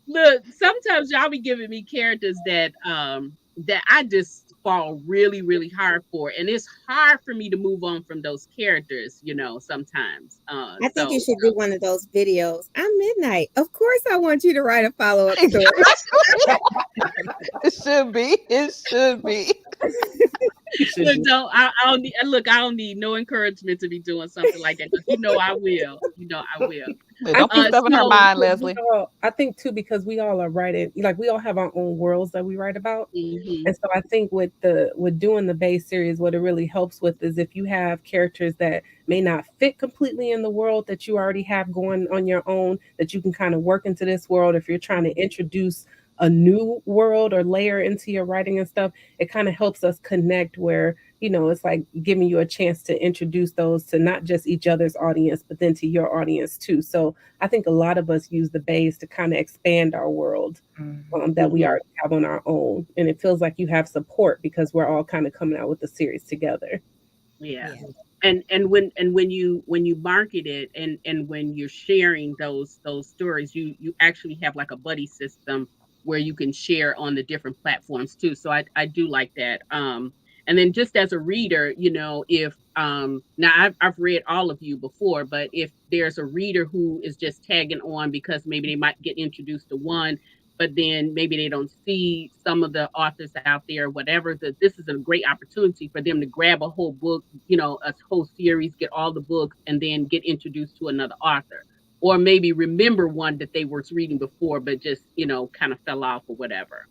look, sometimes y'all be giving me characters that I just fall really, really hard for. And it's hard for me to move on from those characters, sometimes. I think you So should do one of those videos. I'm Midnight. Of course, I want you to write a follow up story. Exactly. It should be. It should be. look, I don't need no encouragement to be doing something like that, because I will. I will. Hey, I don't put think stuff in too, her So mind, Leslie. I think too, because we all are writing, like we all have our own worlds that we write about. mhm, And so I think with doing the base series, what it really helps with is if you have characters that may not fit completely in the world that you already have going on your own, that you can kind of work into this world. If you're trying to introduce a new world or layer into your writing and stuff, it kind of helps us connect where, it's like giving you a chance to introduce those to not just each other's audience, but then to your audience too. So I think a lot of us use the Baes to kind of expand our world, that we Mhm. already have on our own. And it feels like you have support because we're all kind of coming out with the series together. Yeah. Yeah. And when you market it, and when you're sharing those stories, you actually have like a buddy system where you can share on the different platforms too. So I do like that. And then just as a reader, if now I've read all of you before, but if there's a reader who is just tagging on because maybe they might get introduced to one, but then maybe they don't see some of the authors out there, whatever, that this is a great opportunity for them to grab a whole book, a whole series, get all the books, and then get introduced to another author. Or maybe remember one that they were reading before, but just, kind of fell off or whatever.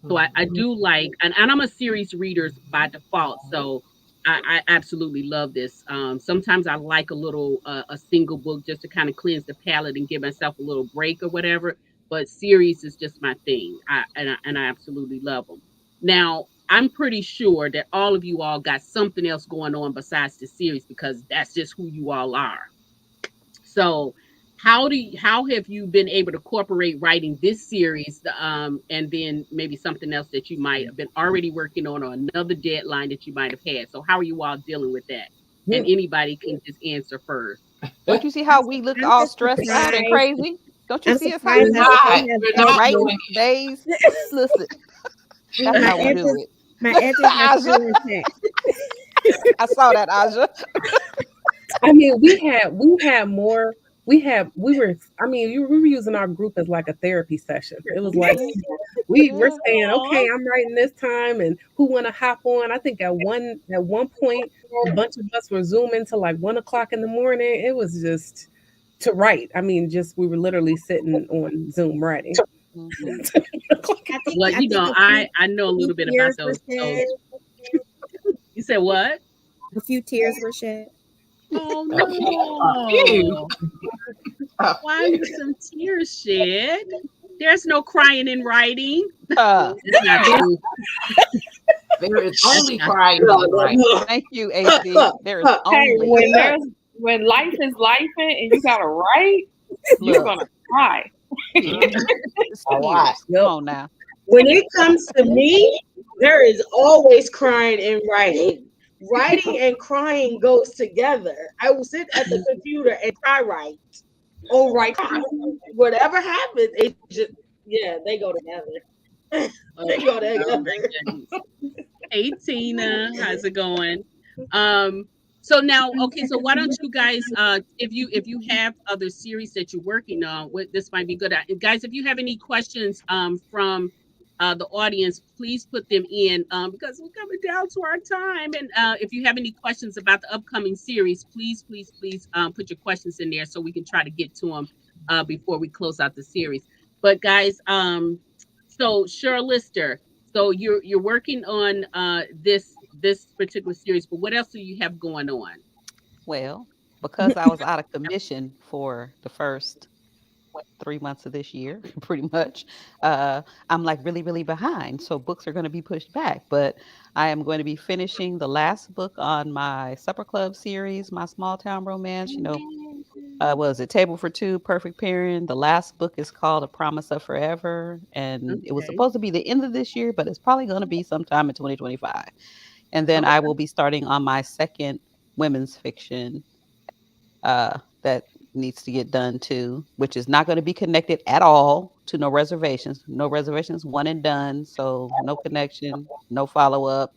So I do like, and I'm a series reader by default. So I absolutely love this. Sometimes I like a single book just to kind of cleanse the palate and give myself a little break or whatever. But series is just my thing. I absolutely love them. Now I'm pretty sure that all of you all got something else going on besides the series because that's just who you all are. So how have you been able to incorporate writing this series, and then maybe something else that you might have been already working on, or another deadline that you might have had? So how are you all dealing with that? And anybody can just answer first. Don't you see I'm, how we look I'm all just stressed out and surprised. crazy? Don't you I'm see us how we surprised We're that look? not. Faye has We're That's not right, doing edges. it. Bays. Listen, that's My how we do edges, it. my edges are Aja, still intact. I saw that, Aja. I mean, we had more. We were. I mean, we were using our group as like a therapy session. It was like Yeah, we're yeah. saying, okay, Aw. I'm writing this time, and who want to hop on? I think at one point, a bunch of us were zooming till like 1 o'clock in the morning. It was just to write. I mean, just we were literally sitting on Zoom writing. Hmm. Well, I think I know a a few little bit about tears were those. shed. You said what? A few tears were shed. Oh Phew. no. Why were some tears shed? There's no crying in writing. Uh, That's not true. There is That's only not crying true. in right. Thank you, AC. There is Hey, only when life is life and you gotta write, you're look. gonna cry. Yeah, it's A lot. tears. Come Yep. on now. When it comes to me, there is always crying and writing. Writing and crying goes together. I will sit at the computer and try write. Or write cry. Whatever happens, it just yeah, they go together. They go Oh my together. goodness. Hey Tina, how's it going? Um, so now, okay, so why don't you guys, if you have other series that you're working on, this might be good. Guys, if you have any questions from the audience, please put them in because we're coming down to our time. And if you have any questions about the upcoming series, please put your questions in there so we can try to get to them before we close out the series. But guys, so Cheryl Lister, so you're working on this particular series, but what else do you have going on? Well, because I was out of commission for the first 3 months of this year, pretty much, I'm like really, really behind. So books are going to be pushed back. But I am going to be finishing the last book on my Supper Club series, my small town romance. Was it Table for Two, Perfect Pairing? The last book is called A Promise of Forever, and it was Okay. supposed to be the end of this year, but it's probably going to be sometime in 2025. And then Oh, I will be starting on my second women's fiction that needs to get done too, which is not going to be connected at all to No Reservations. No Reservations, one and done. So no connection, no follow up.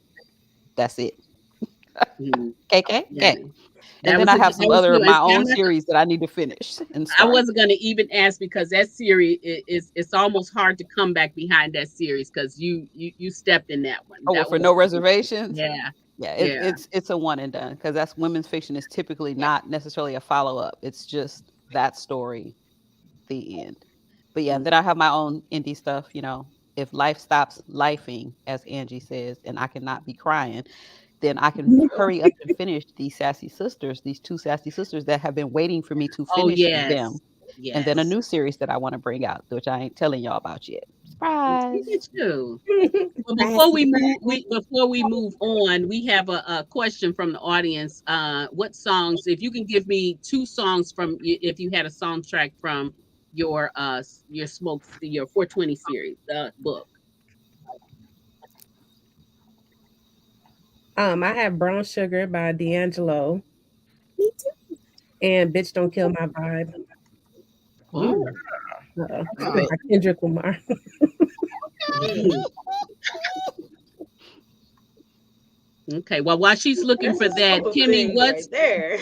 That's it. mhm. Yeah. KKK. And That then was I a have good. some That was other of good. my And own I'm not. series that I need to finish and I start. wasn't going to even ask because that series is it's almost hard to come back behind that series because you stepped in that one. Oh, well, That for was No Reservations. yeah, Yeah, yeah. it's a one and done because that's women's fiction is typically not necessarily a follow up. It's just that story, the end. But yeah, and then I have my own indie stuff. If life stops lifing, as Angie says, and I cannot be crying, then I can hurry up and finish these two sassy sisters that have been waiting for me to Oh finish them, yes, and then a yes. new series that I want to bring out, which I ain't telling y'all about yet. Look Surprise. at you. Well, Sassy. before we move on, we have a question from the audience. What songs, if you can give me two songs from, if you had a soundtrack from your smokes, your 420 series book. I have Brown Sugar by D'Angelo Me too. and Bitch Don't Kill My Vibe Oh, Okay. okay. by Kendrick Lamar. Mhm. Okay. Well, while she's looking That's for a that, couple Kimmy, things right there.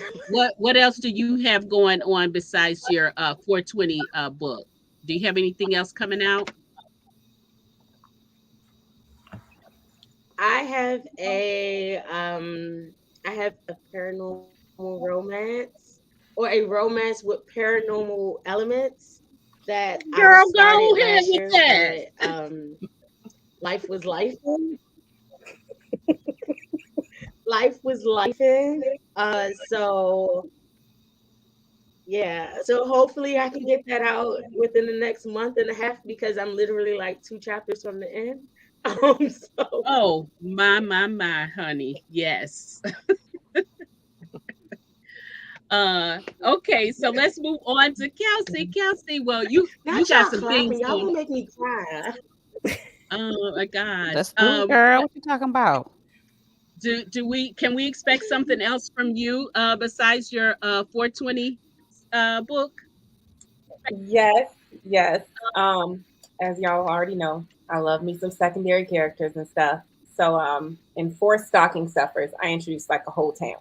what else do you have going on besides your 420 book? Do you have anything else coming out? I have I have a paranormal romance or a romance with paranormal elements that I Girl, started go ahead last with year, that. but life was life. Life was life in. So yeah, so hopefully I can get that out within the next month and a half because I'm literally like two chapters from the end. So Oh, my, honey. Yes. Okay, so let's move on to Kelsey. Kelsey, well, you not got y'all some things clapping. Y'all going. gonna make me cry. Oh my gosh. Let's do it, girl. What you talking about? Do we can we expect something else from you besides your 420 book? Yes, yes. As y'all already know, I love me some secondary characters and stuff. So in Four Stocking Stuffers, I introduced like a whole town.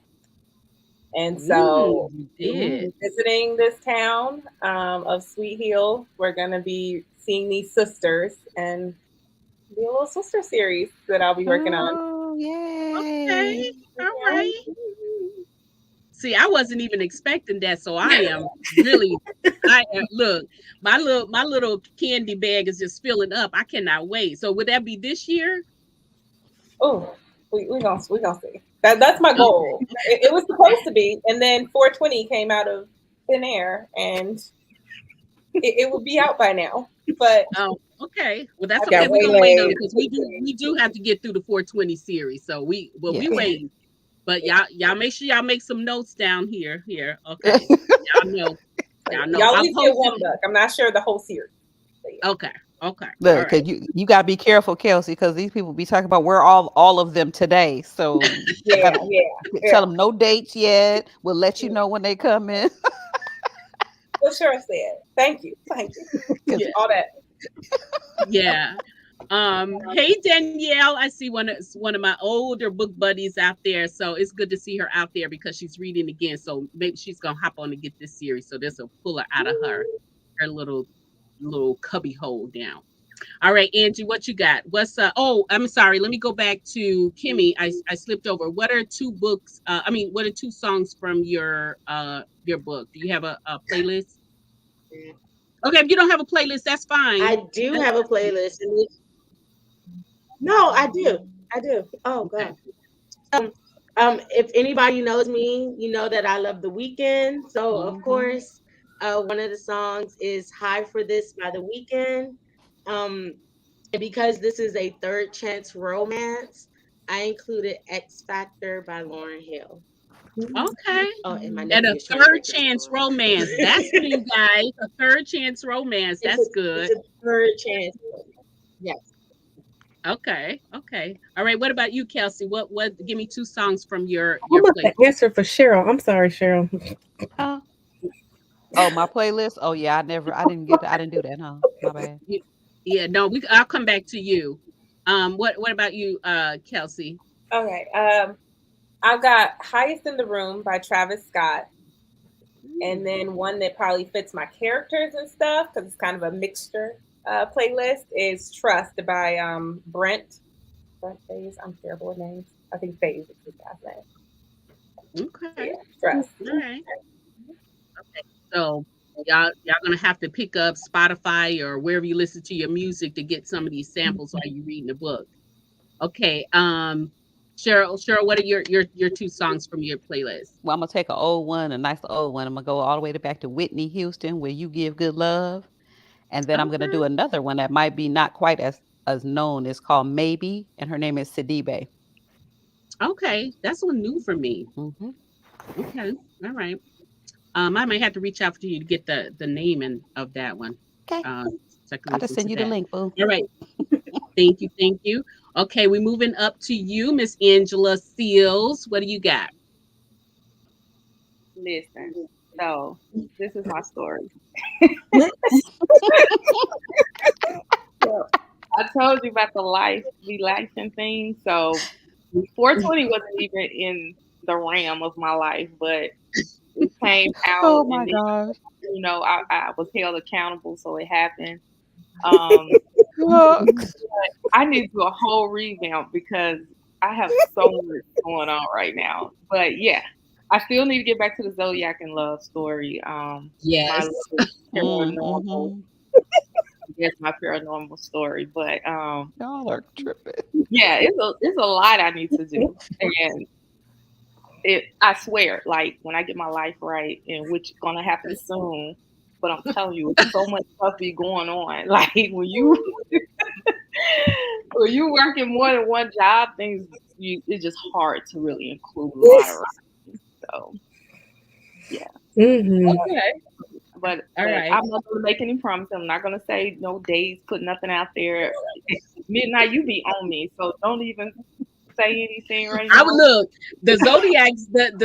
And so You we'll did. be visiting this town of Sweet Hill. We're gonna be seeing these sisters and be a little sister series that I'll be working on. Oh, Okay. yay. All right. See, I wasn't even expecting that, so I am really look, my little candy bag is just filling up. I cannot wait. So would that be this year? Oh, we gonna see. That's my Okay. goal. It was supposed to be, and then 420 came out of thin air, and it would be out by now. But Oh, okay. Well, that's I okay. Got can't We're gonna wait on waylaid. it because we do have to get through the 420 series. So we Yeah. Yeah. waiting. But y'all make sure y'all make some notes down here. Here, okay. Y'all know. Y'all know. y'all at I'll least get post it. one book. I'm not sure the whole series. But yeah. Okay. Okay. All Look, right. cause you gotta be careful, Kelsey, because these people be talking about where all of them today. So you Yeah, gotta yeah, tell yeah. them no dates yet. We'll let you know when they come in. Well, sure said. Thank you. Cause Yeah. All that. Yeah. Hey Danielle, I see one of my older book buddies out there. So it's good to see her out there because she's reading again. So maybe she's gonna hop on and get this series. So this will pull her out of her little cubby hole down. All right, Angie, what you got? What's oh, I'm sorry. Let me go back to Kimmy. I slipped over. What are two books? What are two songs from your book? Do you have a playlist? Okay, if you don't have a playlist, that's fine. I do That's have a fine. playlist. No, I do. I do. Oh Okay. God. If anybody knows me, you know that I love The Weekend. So of hmm course, one of the songs is "High for This" by The Weekend. Um, and because this is a third chance romance, I included "X Factor" by Lauren Hill. Okay. Oh, and my And a nephew is trying to third break this chance door. romance. That's new, guys. A third chance romance. That's It's good. a third chance. Yes. Okay. Okay. All right. What about you, Kelsey? What give me two songs from I'm your about to playlist. answer for Cheryl. I'm sorry, Cheryl. Huh? Oh, my playlist. Oh yeah, I didn't do that, huh? My bad. You- Yeah, no, I'll come back to you. What about you, Kelsey? Okay. I've got "Highest in the Room" by Travis Scott, and Mm, then one that probably fits my characters and stuff because it's kind of a mixture playlist is "Trust" by Brent Baes. I'm terrible with names. I think Baes is his last name. okay. Yeah, "Trust." All right. Okay. So y'all gonna have to pick up Spotify or wherever you listen to your music to get some of these samples while you're reading the book. Okay. Cheryl, what are your two songs from your playlist? Well, I'm gonna take an old one, a nice old one. I'm gonna go all the way to back to Whitney Houston, where you give good love. And then I'm going to do Okay. another one that might be not quite as known. It's called Maybe, and her name is Sidibe. Okay. That's one new for me. Hmm. Okay. All right. I might have to reach out to you to get the naming of that one. Okay. So I can I'll just listen to send you the that. link, boo. All right. Thank you. Thank you. Okay, we're moving up to you, Miss Angela Seals. What do you got? Listen, so this is my story. So I told you about the life, the life and things. So 420 wasn't even in the realm of my life, but it came Oh out, and my then, gosh. I was held accountable, so it happened. Um, Look. I need to do a whole revamp because I have so much going on right now. But yeah, I still need to get back to the Zodiac and love story. My Yes. little paranormal, Mm-hmm. yes, my paranormal story. But Y'all are tripping. yeah, it's a lot I need to do, and I swear, like when I get my life right, and which is gonna happen soon. But I'm telling you, it's so much stuff be going on. Like when you working more than one job, it's just hard to really include a lot of. So yeah, Mm-hmm. Okay. All but right. I'm not gonna make any promises. I'm not gonna say no days, put nothing out there. Midnight, you be on me, so don't even say anything right I would now. look. The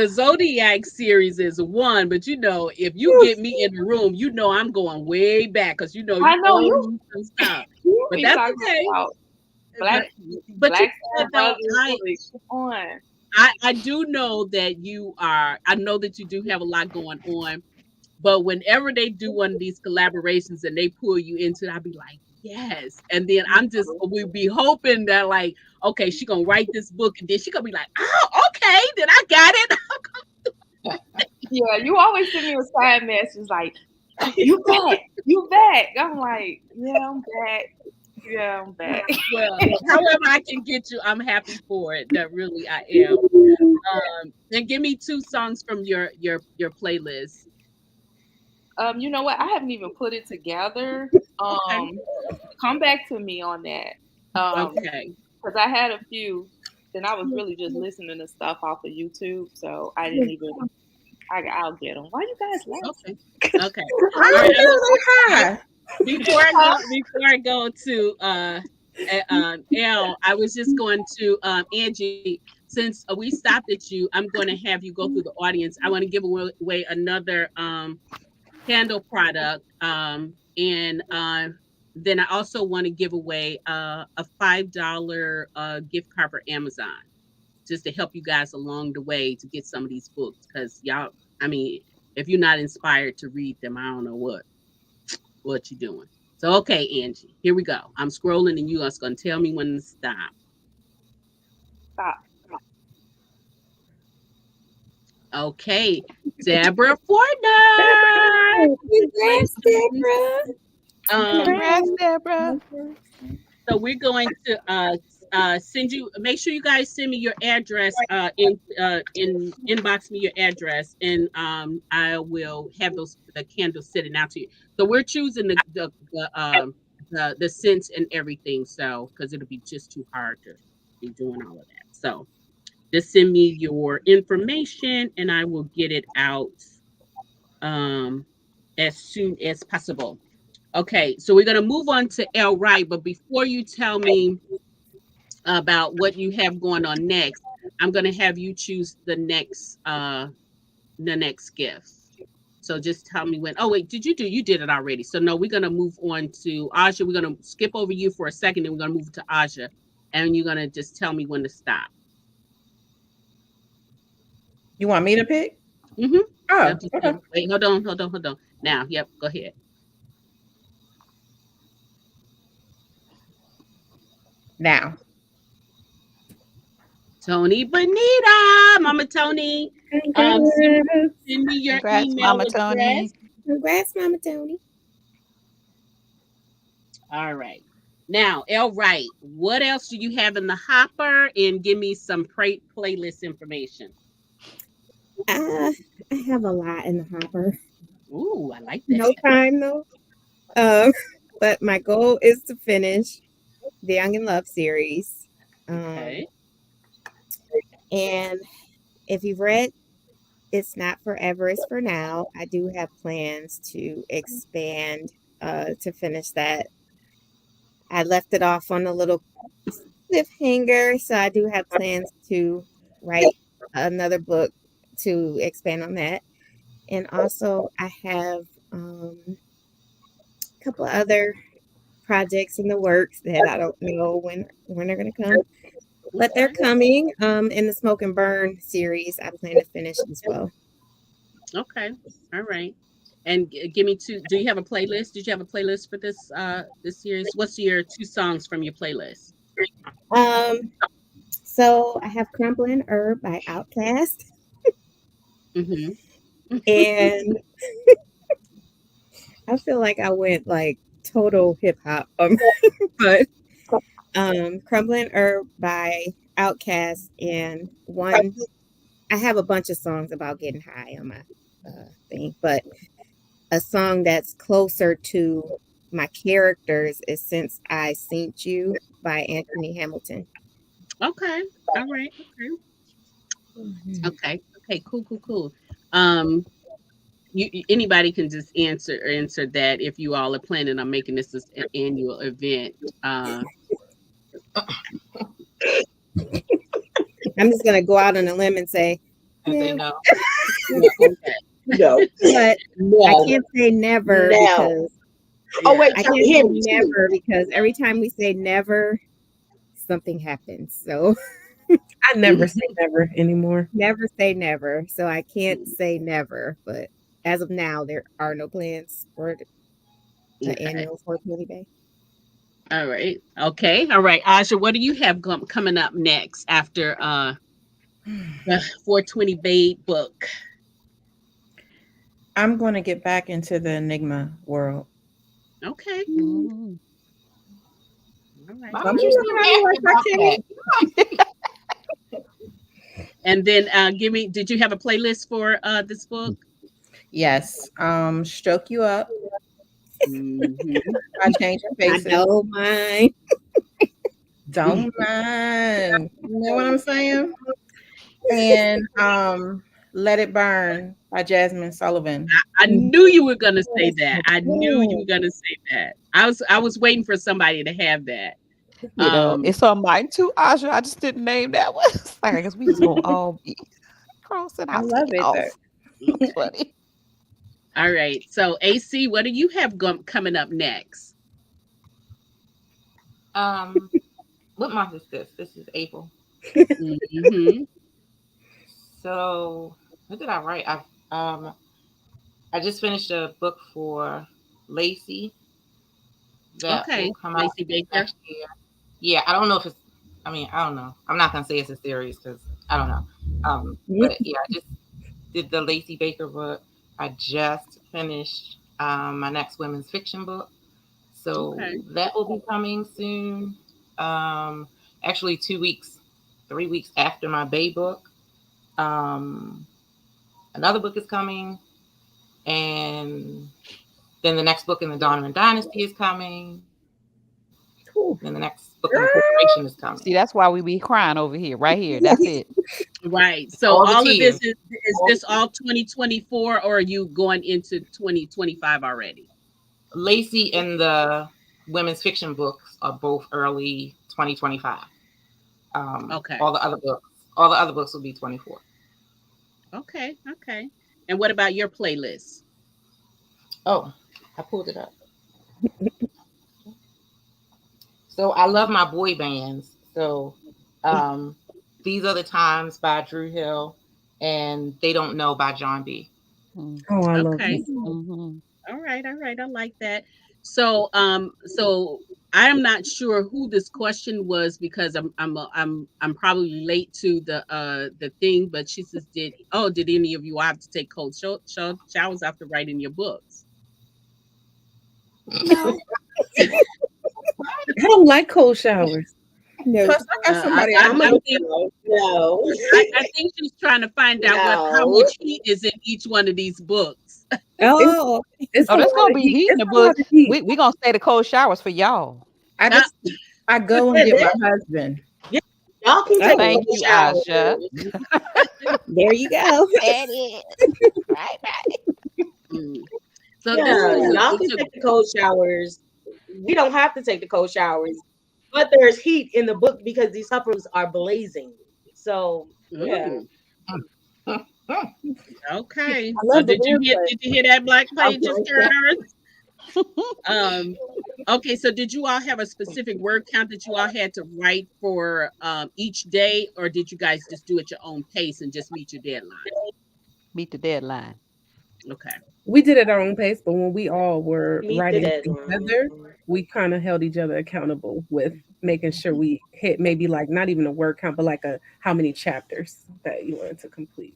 Zodiac series is one, but if you get me in the room, I'm going way back because I you know owe you me some stuff. you But be that's talking okay. about But, black but black what Star though? brothers. Like, come on. I do know that you are. I know that you do have a lot going on. But whenever they do one of these collaborations and they pull you into it, I'll be like, yes. And then we'll be hoping that like, okay, she gonna write this book and then she gonna be like, oh, okay, then I got it. Yeah, you always send me a side message like, "You back? You back?" I'm like, "Yeah, I'm back. Yeah, I'm back." Well, however I can get you, I'm happy for it. That really I am. And give me two songs from your playlist. You know what? I haven't even put it together. Okay. Come back to me on that. Okay. Because I had a few, and I was really just listening to stuff off of YouTube, so I didn't even. I'll get them. Why you guys Okay. laughing? Okay. I All right. don't feel that high. Before I go to L, I was just going to Angie. Since we stopped at you, I'm going to have you go through the audience. I want to give away another candle product, and then I also want to give away a $5 gift card for Amazon, just to help you guys along the way to get some of these books because y'all. I mean, if you're not inspired to read them, I don't know what you're doing. So, okay, Angie, here we go. I'm scrolling and you are going to tell me when to stop. Stop. Okay, Deborah Fortner. Congrats, Deborah. Um, Congrats, Deborah. so we're going to send you. Make sure you guys send me your address. In inbox me your address, and I will have the candles sitting out to you. So we're choosing the scents and everything. So because it'll be just too hard to be doing all of that. So just send me your information, and I will get it out um as soon as possible. Okay, so we're gonna move on to L. Wright, but before you tell me about what you have going on next, I'm gonna have you choose the next gift. So just tell me when. Oh wait, you did it already? So no, we're gonna move on to Aja. We're gonna skip over you for a second, and we're gonna move to Aja, and you're gonna just tell me when to stop. You want me to pick? Mm-hmm. Oh, Yep. Just okay. wait. Hold on. Now, yep. Go ahead. Now. Tony Bonita, Mama Tony. Send me your Congrats, email Mama address. Tony. Congrats, Mama Tony. All right. Now, L. Wright, what else do you have in the hopper? And give me some playlist information. Uh, I have a lot in the hopper. Ooh, I like that. No time though. Um, but my goal is to finish the Young in Love series. Okay. And if you've read It's Not Forever, It's For Now, I do have plans to expand to finish that. I left it off on a little cliffhanger, so I do have plans to write another book to expand on that. And also, I have a couple of other projects in the works that I don't know when they're going to come, but they're Okay. coming. In the Smoke and Burn series, I plan to finish as well. Okay. All right. And give me two. Do you have a playlist? Did you have a playlist for this series? What's your two songs from your playlist? Um, so I have Crumbling Herb by Outkast, Mm-hmm. and I feel like I went like total hip hop, but Crumbling Herb by Outkast, and one I have a bunch of songs about getting high on my thing, but a song that's closer to my characters is Since I Seen You by Anthony Hamilton. Okay. All right. Okay. Mhm. Okay. Okay. Cool. Cool. Cool. Um, anybody can just answer that if you all are planning on making this an annual event. Uh, I'm just gonna go out on a limb and say, And say yeah, no. okay. No, but I no, can't say never no. because Oh Yeah. wait, I can't hear say me. never because every time we say never, something happens. So I never say never anymore. never say never. So I can't say never, but as of now, there are no plans for the Okay. annual 420 Bay. All right. Okay. All right. Aja, what do you have coming up next after the 420 Babe book? I'm going to get back into the Enigma world. Okay. Mhm. All right. Why Some would you people seem kind of happy like about that? And then did you have a playlist for this book? yes. Stroke You Up Mm-hmm. by Changing I Faces. know mine. Don't mind. You know what I'm saying? And Let It Burn by Jasmine Sullivan. I knew you were gonna Oh, say that's that. so I knew you cool. were gonna say that. I was waiting for somebody to have that. You know, Um, it's on mine too, Aja. I just didn't name that one. Sorry, I guess we just gonna all be crossing I our love T it off. though. That's funny. all right. So AC, what do you have coming up next? Um, what month is this? This is April. Mm-hmm. So what did I write? I just finished a book for Lacey that will Okay. come out Lacey Baker. next year. Yeah, I don't know if it's. I mean, I don't know. I'm not gonna say it's a series because I don't know. But yeah, I just did the Lacey Baker book. I just finished my next women's fiction book, so Okay. that will be coming soon. Actually, 2 weeks, 3 weeks after my Bay book. Um, Another book is coming, and then the next book in the Donovan Dynasty is coming. Then the next book in the Corporation is coming. See, that's why we be crying over here, right here. That's it. Right. All So the all of tears. this is this all 2024 or are you going into 2025 already? Lacey and the women's fiction books are both early 2025. Okay. All the other books will be 24. Okay. Okay. And what about your playlist? Oh, I pulled it up. So I love my boy bands. So um, These Are the Times by Drew Hill and They Don't Know by John B. Mm. Oh, I love Okay. that. Mhm. All right. All right. I like that. So I'm not sure who this question was because I'm probably late to the thing, but she says, did any of you have to take cold showers after writing your books? No. I don't like cold showers. No. Plus, I got somebody I I'm know. a no. I think she's trying to find out how No. much heat is in each one of these books. It's, Oh, it's a Oh, there's lot gonna of be heat. heat in It's the a lot book. of heat. We gonna say the cold showers for y'all. I just I go and get my husband. Y'all can take Thank a you, shower. Aja. there you go. That is right. Mm. So this Yeah, was y'all can take the cold showers. We don't have to take the cold showers, but there's heat in the book because these suppers are blazing. So yeah. Okay. I So love the did you hear that, Black I'm Pages like, girls? Okay, so did you all have a specific word count that you all had to write for each day, or did you guys just do at your own pace and just meet your deadline? Meet the deadline. Okay. We did it at our own pace, but when we all were meet the writing deadline. together, we kind of held each other accountable with making sure we hit maybe like not even a word count, but like a how many chapters that you wanted to complete.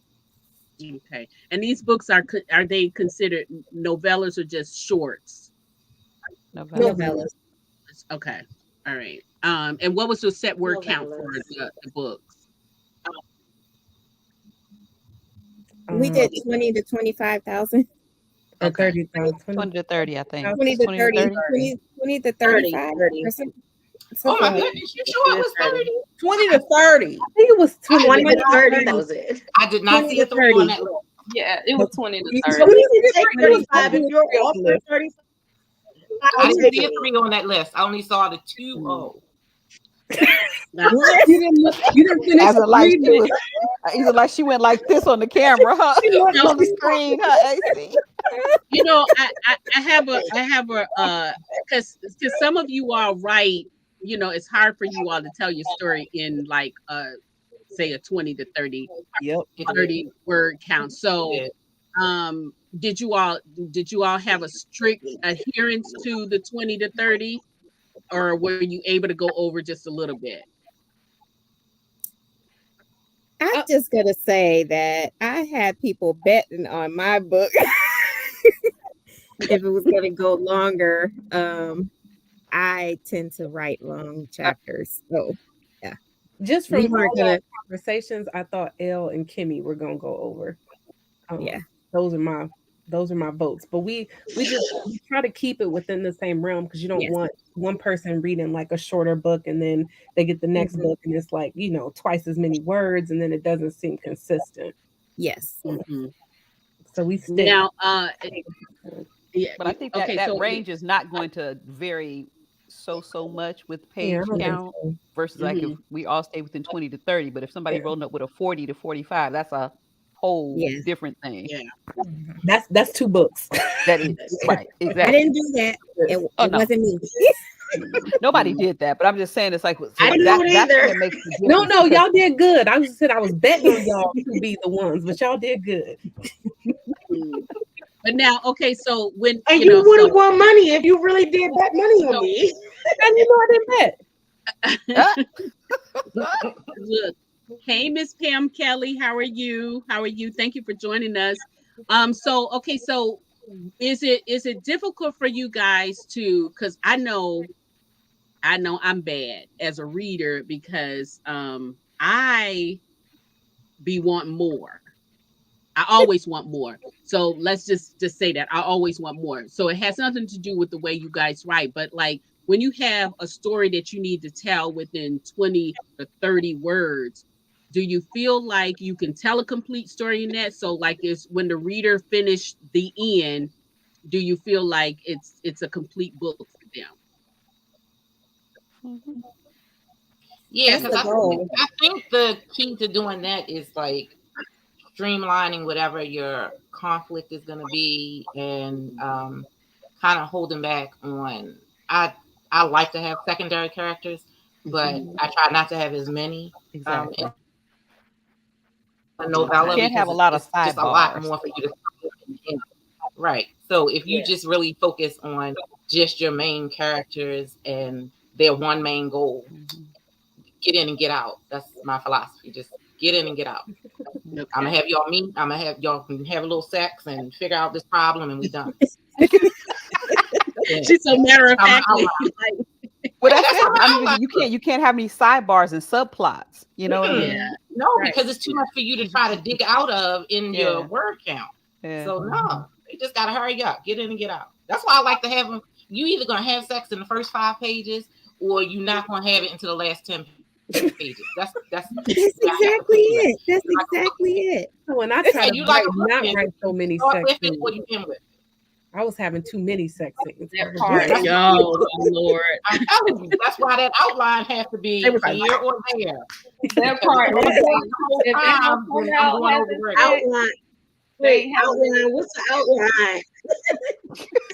Okay. And these books are they considered novellas or just shorts? Novella. Novellas. Okay. All right. And what was the set word count for Novellas. the books? We did 20 to 25,000. Or Okay. 30,000. 20 to 30, I think. 20 It's to 20 to 30, 30. 20 to 30, 35 30. or something. Oh my like that. goodness, you sure it was 30? 20 to 30. I think it was 20 20 to to 30,000. I did not 20 see to a 3 on 30. that list. Yeah, it was 20 to So 30. we can take It was 35 if on you're the offered list. 35. I I'll didn't take see a it. 3 on that list. I only saw the 2 O. You didn't finish As a like she reading was either like she went like this on the camera, huh? No. On the screen, huh? AC? You know, I have because some of you all write, you know, it's hard for you all to tell your story in like say a 20 to 30 Yep. 30 word count. So um did you all have a strict adherence to the 20 to 30, or were you able to go over just a little bit? I'm just gonna say that I had people betting on my book if it was gonna go longer. I tend to write long chapters, so yeah, Just we from weren't all gonna. our conversations, I thought Elle and Kimmy were gonna go over. Yeah. Those are my votes. But we try to keep it within the same realm because you don't Yes. want one person reading like a shorter book and then they get the next book and it's like, twice as many words and then it doesn't seem consistent. Yes. Mhm. So we stick. Now yeah, But I think that okay, that so range is not going to vary so much with Yeah, I page don't think count so. versus like if we all stay within 20 to 30. But if somebody Yeah. rolling up with a 40 to 45, that's a whole Yes. different thing. yeah. That's 2 books. That is right. I Exactly. didn't do that. It Oh no, wasn't me. nobody did that. But I'm just saying it's like so I didn't do it that's either. what makes the No, difference. no, because- y'all did good. I was betting on y'all to be the ones, but y'all did good. Mm. But now, okay, so when And you you know, would have so won money if you really did bet money on me. And I didn't bet. look, hey, Miss Pam Kelly, how are you? How are you? Thank you for joining us. So okay, so is it difficult for you guys to, because I know I'm bad as a reader because I be wanting more. I always want more. So let's just say that I always want more. So it has nothing to do with the way you guys write, but like when you have a story that you need to tell within 20 to 30 words, do you feel like you can tell a complete story in that? So like is when the reader finish the end, do you feel like it's a complete book for them? Mhm. Yeah, That's because the goal. I think the key to doing that is like streamlining whatever your conflict is going to be and kind of holding back on. I like to have secondary characters, but I try not to have as many Exactly. in a novella Can't have because a lot of it's just a lot sidebars. more for you to right. So if you just really focus on just your main characters and their one main goal, Mhm. get in and get out. That's my philosophy. Just get in and get out. Okay. I'm gonna have y'all meet. I'm gonna have y'all can have a little sex and figure out this problem, and we done. She's so matter of I'm factly. out. Well, that's That's it. how my I mean, outline looks. you can't have any sidebars and subplots. You know what I Yeah. mean? No, Right. because it's too much for you to try to dig out of in your Yeah. word count. Yeah. So no, they just gotta hurry up, get in and get out. That's why I like to have them. You either gonna have sex in the first 5 pages, or you're not gonna have it until the last 10 pages. That's That's where I have to put exactly you at. it. That's You like a book exactly fan. it. So when I try Yeah, to you like write, a book not fan. write so many Start sex with it or scenes. you end with it. I was having too many sex scenes. That part. That's Oh my Lord. I'm telling you. That's why that outline has to be They was like, here or there. That Because part. if I'm going the whole If that time, don't then come I'm out going over having the sex, Outline. they Wait, ain't having outline. What's the outline?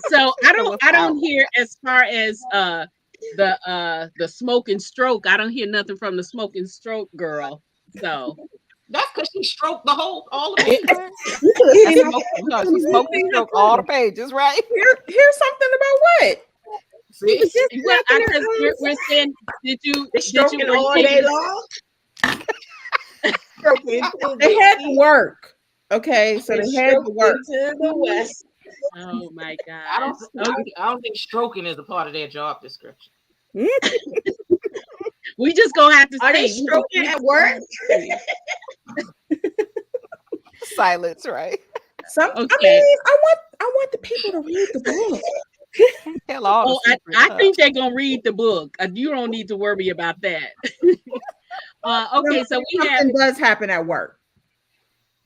So what's I the don't out? hear as far as the smoke and stroke. I don't hear nothing from the smoke and stroke girl. So That's because she stroked all the it, pages. you could have That's seen smoke. No, she smoked and stroked all the pages, right? Here's something about what? She was See? just well, smacking her because we're arms. saying, They stroking were you all able day to long. Stroking to They the had to east work. Okay, so and they had to work. stroking to the west. Oh my I gosh. don't. Okay. I don't think stroking is a part of their job description. We just gonna have to Are they see. stroking at work? Silence, right? I Okay. mean, I want the people to read the book. Can't tell all the Oh, secrets. I huh? think they're gonna read the book. You don't need to worry about that. Okay, so we have Something does happen at work.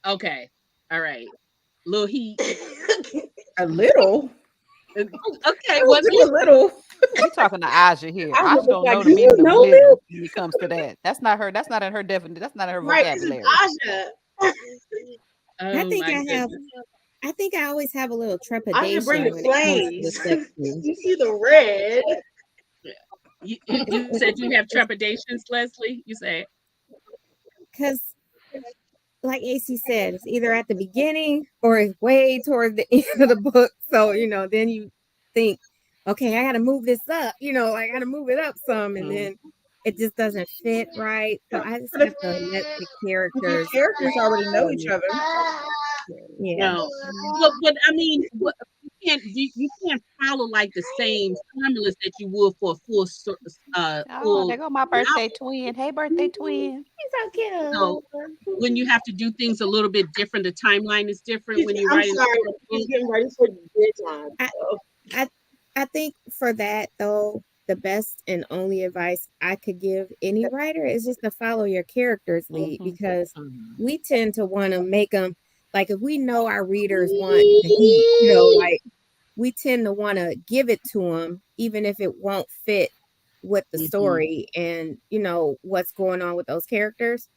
okay. All right. Little heat. A little. Okay, I well, will do a little. We talking to Aja here. I Aja was don't like, know the do you meaning of know little when it comes to that. That's not her. That's not in her definition. That's not in her Right, this is vocabulary. Aja. I oh think my I have. goodness. I think I always have a little Aja bring trepidation the when it comes to the flames. sex scene. You see the red. You said you have trepidations, Leslie? You say Because, like AC said, it's either at the beginning or it's way towards the end of the book. So, then you think, okay, I got to move this up, I got to move it up some. And then it just doesn't fit right. So I just But have to let the the characters. characters already know each other. Yeah. no. But I mean, you can't follow like the same formulas that you would for a Oh, full there go my birthday twin. Hey, birthday twin. He's so so cute. when you have to do things a little bit different, the timeline is different when you're I'm writing a sorry, separate he's book. getting ready for bedtime. I, So. I I think for that though, the best and only advice I could give any writer is just to follow your character's lead because we tend to want to make them like if we know our readers want the heat, like we tend to want to give it to them even if it won't fit with the Mhm. story and what's going on with those characters.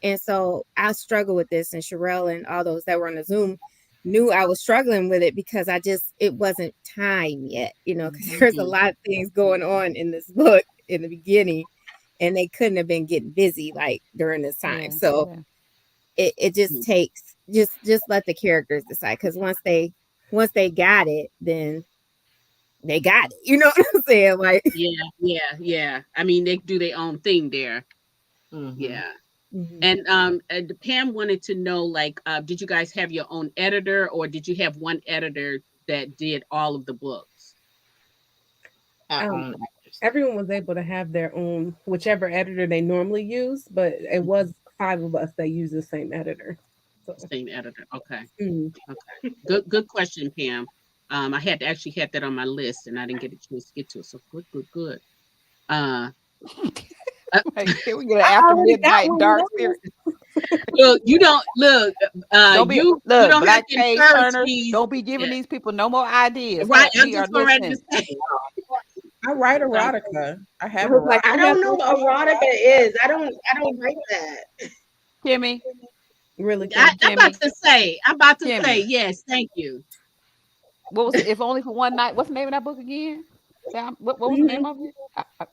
And so I struggle with this, and Sherelle and all those that were on the Zoom knew I was struggling with it because it wasn't time yet, because there's a Mhm. lot of things going on in this book in the beginning, and they couldn't have been getting busy like during this time. Yeah, So yeah. it just takes just let the characters decide because once they got it, then they got it. You know what I'm saying? Like, Yeah. I mean, they do their own thing there. Mm-hmm. Yeah. mhm. And Pam wanted to know, like, did you guys have your own editor, or did you have one editor that did all of the books? Our Um, own actors. everyone was able to have their own whichever editor they normally use, but it was 5 of us that use the same editor. So, Same editor. Okay. mm. Okay. Good question, Pam. I had to actually had that on my list, and I didn't get a chance to get to it. So good. Uh, Hey, can we get an I after already got midnight one dark of those. spirit? look, you don't look. Don't be You look, don't have black to page encourage turners. these. Don't be giving Yeah, these people no more ideas. right. Huh? I'm We are just going ready to listening. say. I write So, erotica. I I have was like, erotica. I I have don't know what erotica is. I don't like that. Kimmy, really I'm about Kimmy, to say. I'm about to say Kimmy. yes. Thank you. What was it? If only for one night. What's the name of that book again? What was the name of it?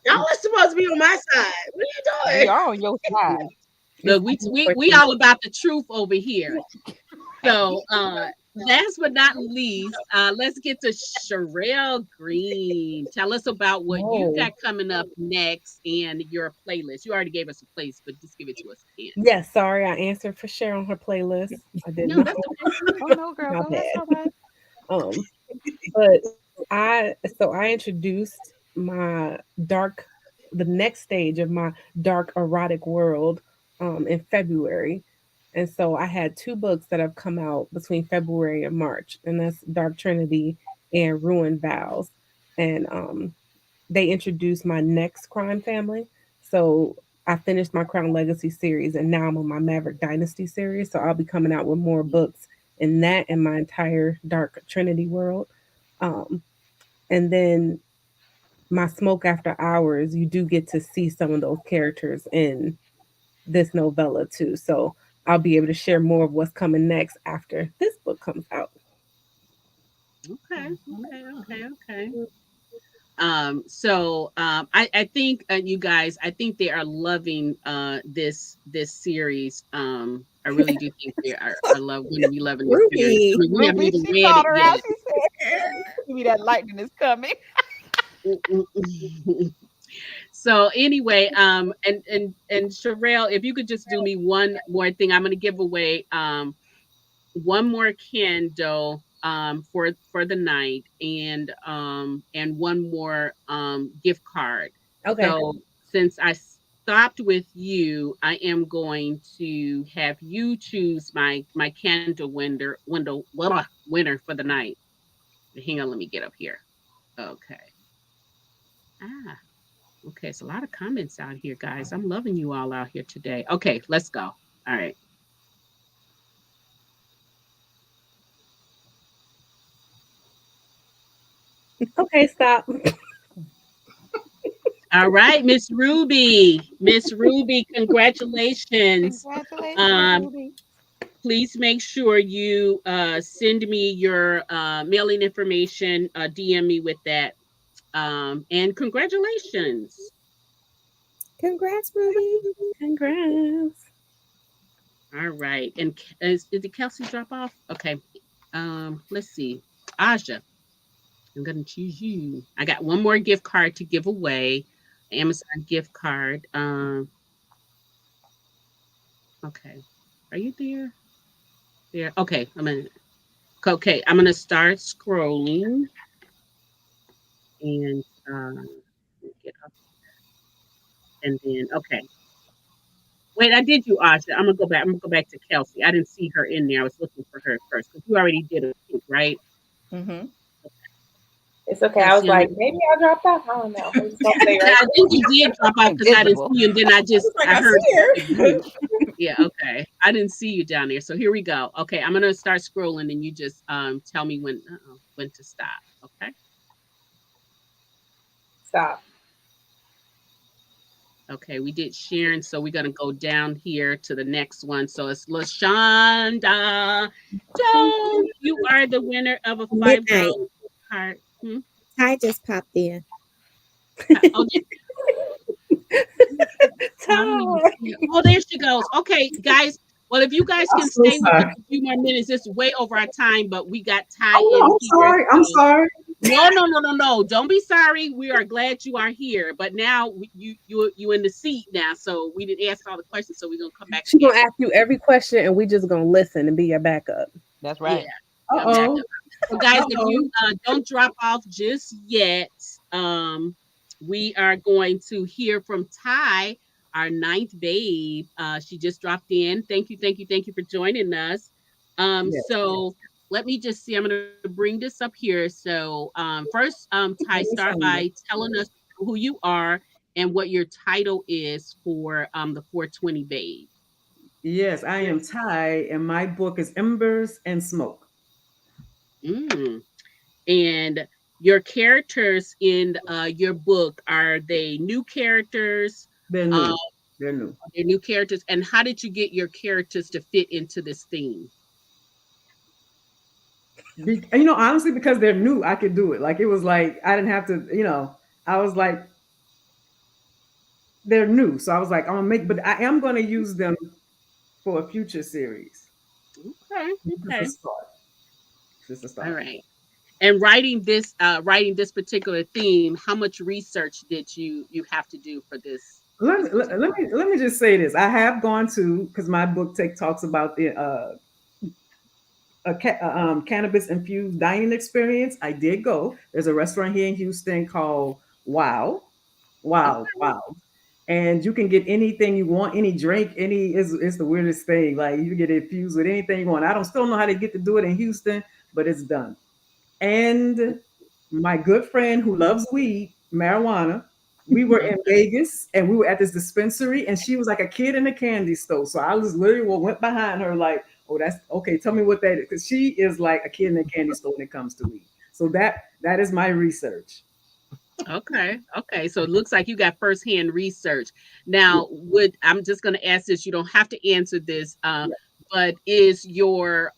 Y'all are supposed to be on my side. What are you We doing? are on your side. Look, we all about the truth over here. So, last but not least, let's get to Sherelle Green. Tell us about what you Oh, got coming up next and your playlist. You already gave us a place, but just give it to us again. yes. Sorry, I answered for Cher on her playlist. I did No, not. that's okay. Oh no, girl, My go. That's bad. all right. Um, but I introduced my dark, the next stage of my dark erotic world in February. And so I had two books that have come out between February and March, and that's Dark Trinity and Ruined Vows. And they introduced my next crime family. So I finished my Crown Legacy series, and now I'm on my Maverick Dynasty series. So I'll be coming out with more books in that and my entire Dark Trinity world. Um, and then my Smoke After Hours, you do get to see some of those characters in this novella too. So I'll be able to share more of what's coming next after this book comes out. Okay, okay, okay, okay. I think you guys, I think they are loving this series. I really do think are going to be loving this series. I Ruby. mean, we haven't Ruby, even she read called it her out. yet. She said, "Give me that lightning is coming." So anyway, and Sherelle, if you could just do me one more thing, I'm going to give away one more candle for the night, and one more gift card. Okay. So since I stopped with you, I am going to have you choose my candle winner for the night. Hang on, let me get up here. Okay. Ah, okay. It's a lot of comments out here, guys. I'm loving you all out here today. Okay, let's go. All right. Okay, stop. All right, Miss Ruby. Miss Ruby, congratulations. Congratulations, Um, Ruby. please make sure you send me your mailing information, DM me with that. And congratulations. Congrats, Ruby. Congrats. All right. And did Kelsey drop off? Okay. Let's see. Aja, I'm gonna choose you. I got one more gift card to give away. Amazon gift card. Okay. Are you there? There. Okay. I'm gonna start scrolling and get up and then okay. Wait, I did you, Asha. I'm gonna go back. I'm gonna go back to Kelsey. I didn't see her in there. I was looking for her first because you already did a pink, right? Mm-hmm. It's okay. I was Kelsey, like, maybe I dropped off. I don't know. I'm just gonna stay yeah, right I think you did drop off because I didn't Invisible. see you, and then Like I I heard see her. you. Yeah, okay. I didn't see you down there. So here we go. Okay, I'm gonna start scrolling, and you just tell me when to stop. Okay. stop. Okay, we did Sharon, so we're gonna go down here to the next one. So it's Lashonda Jones. You are the winner of a Midnight. $5 card. Hmm? Ty just popped in. Oh, I don't even Ty. see her. Oh, there she goes. Okay, guys. Well, if you guys I'm can so stay with us sorry. a few more minutes, it's way over our time, but we got Ty Oh in no, I'm here. sorry. I'm So sorry. no, no, no, no, no. Don't be sorry. We are glad you are here. But now you in the seat now, so we didn't ask all the questions, so we're gonna come back She again. gonna ask you every question, and we just gonna listen and be your backup. That's Yeah, right. Uh yeah, back oh. up. So, guys, Uh if oh. you don't drop off just yet, um, we are going to hear from Ty, our ninth babe. She just dropped in. Thank you, thank you, thank you for joining us. Yes. So let me just see. I'm going to bring this up here. So, first, Ty, Let me start find by it. telling us who you are and what your title is for the 420 babe. Yes, I am Ty, and my book is Embers and Smoke. Mm. And your characters in your book, are they new characters? They're Uh, new. They're new. they're new characters. And how did you get your characters to fit into this theme? Honestly, because they're new, I could do it. Like it was like I didn't have to. I was like they're new, so I was like I'm gonna make, but I am gonna use them for a future series. Okay, Just a okay, start. Just a all start. right. And writing this particular theme, how much research did you have to do for this particular? Let me just say this. I have gone to because my book talks about the cannabis infused dining experience. I did go. There's a restaurant here in Houston called Wow. Wow. Okay. Wow. And you can get anything you want, any drink, any it's the weirdest thing. Like you get infused with anything you want. I don't still know how they get to do it in Houston, but it's done. And my good friend who loves weed, marijuana, we were in Okay. Vegas and we were at this dispensary and she was like a kid in a candy store. So I was literally went behind her like, oh, that's okay. Tell me what that is. Because she is like a kid in a candy store when it comes to weed. So that is my research. Okay. Okay. So it looks like you got firsthand research. Yeah, Now, would I'm just going to ask this. You don't have to answer this. yeah. But is your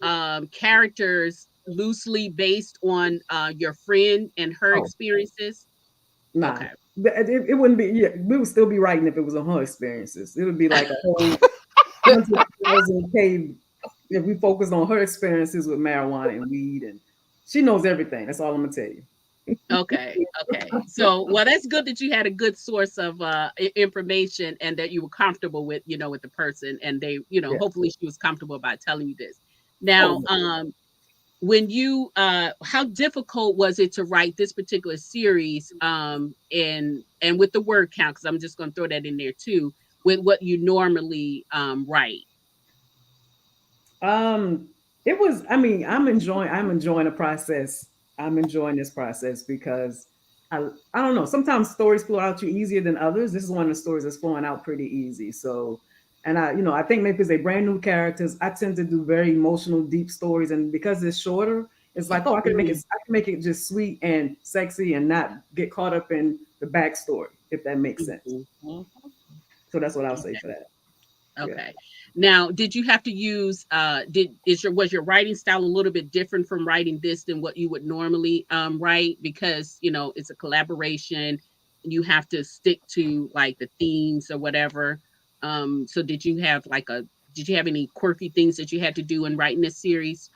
characters loosely based on your friend and her Oh, experiences? nah. Okay. It wouldn't be, yeah, we would still be writing if it was on her experiences. It would be like a whole 100,000 K if we focused on her experiences with marijuana and weed, and she knows everything. That's all I'm gonna tell you. Okay, okay. So, well, that's good that you had a good source of information and that you were comfortable with, with the person, and they, Yeah. hopefully she was comfortable about telling you this. Oh, Now, yeah. when you, how difficult was it to write this particular series, and with the word count? Because I'm just going to throw that in there too, with what you normally write. Um, it was. I mean, I'm enjoying the process. I'm enjoying this process because I don't know. Sometimes stories flow out you easier than others. This is one of the stories that's flowing out pretty easy. So, and I think maybe because they brand new characters, I tend to do very emotional, deep stories, and because it's shorter, it's like, oh, Mhm, I can make it just sweet and sexy and not get caught up in the backstory, if that makes sense. mhm. So that's what I'll say Okay. for that. Yeah. Okay. Now, did you have to use did is your was your writing style a little bit different from writing this than what you would normally write, because, it's a collaboration and you have to stick to like the themes or whatever. So did you have any quirky things that you had to do in writing this series?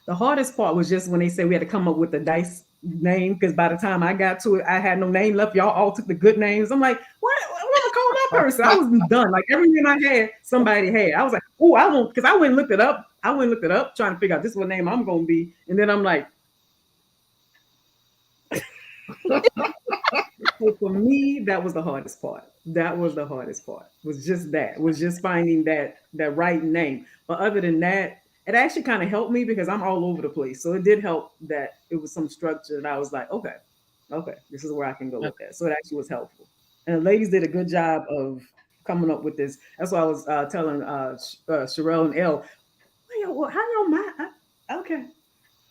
The hardest part was just when they said we had to come up with a dice name because by the time I got to it, I had no name left. Y'all all took the good names. I'm like, what am I call that person? I was done. Like every name I had, somebody had. I was like, oh, I won't, because I went and looked it up. I went and looked it up trying to figure out this is what name I'm gonna be. And then I'm like, so for me, that was the hardest part. That was the hardest part. Was just that. Was just finding that right name. But other than that, it actually kind of helped me because I'm all over the place. So it did help that it was some structure, and I was like, okay, okay, this is where I can go with that. So it actually was helpful. And the ladies did a good job of coming up with this. That's why I was telling Sherelle and Elle, well, how y'all mind? Okay,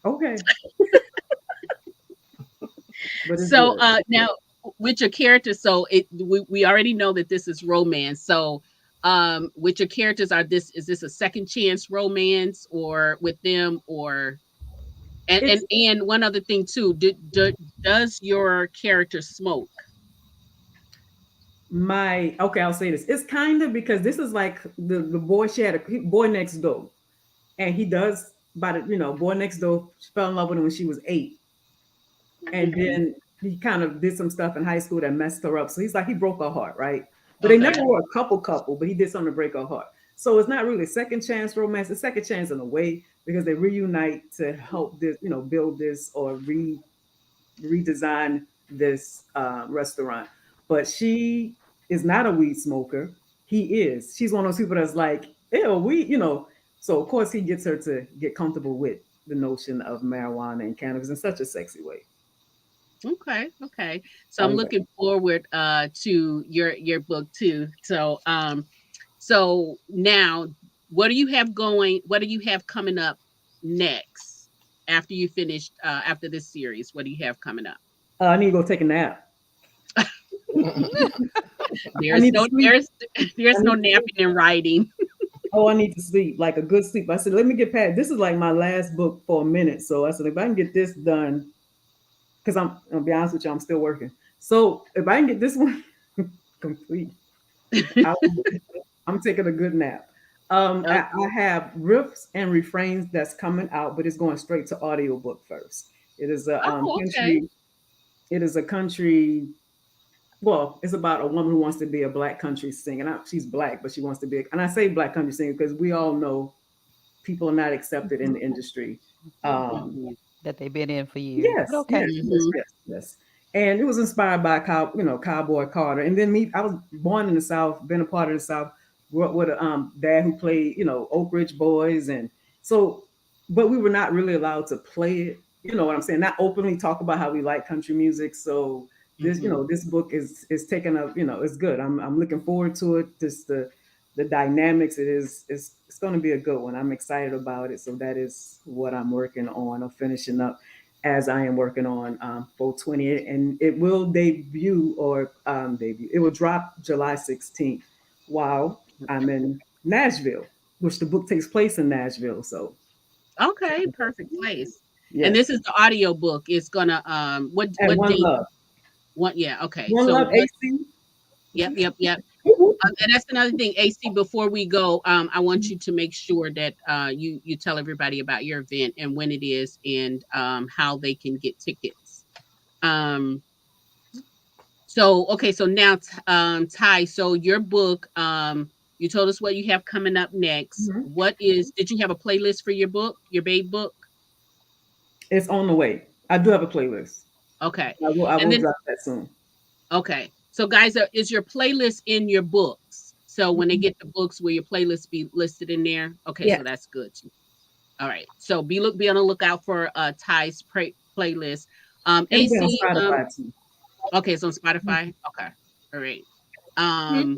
okay, but it's So good. now with your characters, so we already know that this is romance. So with your characters, is this a second chance romance or with them, or It's and one other thing too, does your character smoke? my okay, I'll say this. It's kind of because this is like the boy she had a boy next door, and he does by the boy next door fell in love with him when she was 8, and Mhm. then he kind of did some stuff in high school that messed her up. So he's like he broke her heart, right? But they never Okay. were a couple, but he did something to break her heart. So it's not really a second chance romance. It's second chance in a way because they reunite to help this build this or redesign this restaurant. But she is not a weed smoker. He is. She's one of those people that's like, ew, weed. So of course he gets her to get comfortable with the notion of marijuana and cannabis in such a sexy way. Okay, okay. So I'm Oh yeah. looking forward to your book too. So now what do you have coming up next after you finished after this series? What do you have coming up? I need to go take a nap. I There's need to no sleep. there's I there's no need to sleep. napping and writing. Oh, I need to sleep, like a good sleep. I said, let me get past. This is like my last book for a minute. So I said, if I can get this done, because I'll be honest with you, I'm still working. So if I can get this one complete, I'll, I'm taking a good nap. I have riffs and refrains that's coming out, but it's going straight to audiobook first. It is a Oh, okay. country. It is a country. Well, it's about a woman who wants to be a black country singer. She's black, but she wants to be. And I say black country singer because we all know people are not accepted in the industry. Um, Mhm. that they've been in for years. But Yes, yes, okay. yes, Hmm. yes, yes. And it was inspired by Cowboy Carter. And then me, I was born in the South, been a part of the South, grew up with a dad who played, Oak Ridge Boys, and so, but we were not really allowed to play it. You know what I'm saying? Not openly talk about how we like country music. So this, Hmm. this book is taking up, it's good. I'm looking forward to it. Just the dynamics. It's going to be a good one. I'm excited about it. So that is what I'm working on or finishing up as I am working on 420, and it will debut. It will drop July 16th while I'm in Nashville, which the book takes place in Nashville. So Okay, perfect place. And this yes, is the audio book. It's gonna and what One date? Love, What? Yeah. Okay. One So Love, what? AC. Yep. Yep. Yep. And that's another thing, AC. Before we go, I want you to make sure that you tell everybody about your event and when it is and how they can get tickets. Um, so okay, so now Ty, so your book, you told us what you have coming up next. Mhm. What is? Did you have a playlist for your book, your babe book? It's on the way. I do have a playlist. Okay, I and will then drop that soon. okay, so guys, is your playlist in your books? So when they get the books, will your playlist be listed in there? Okay, Yeah. so that's good. All right. So be on the lookout for Ty's playlist. It'll be on AC, Spotify too. okay, it's on Spotify. Okay. All right. Um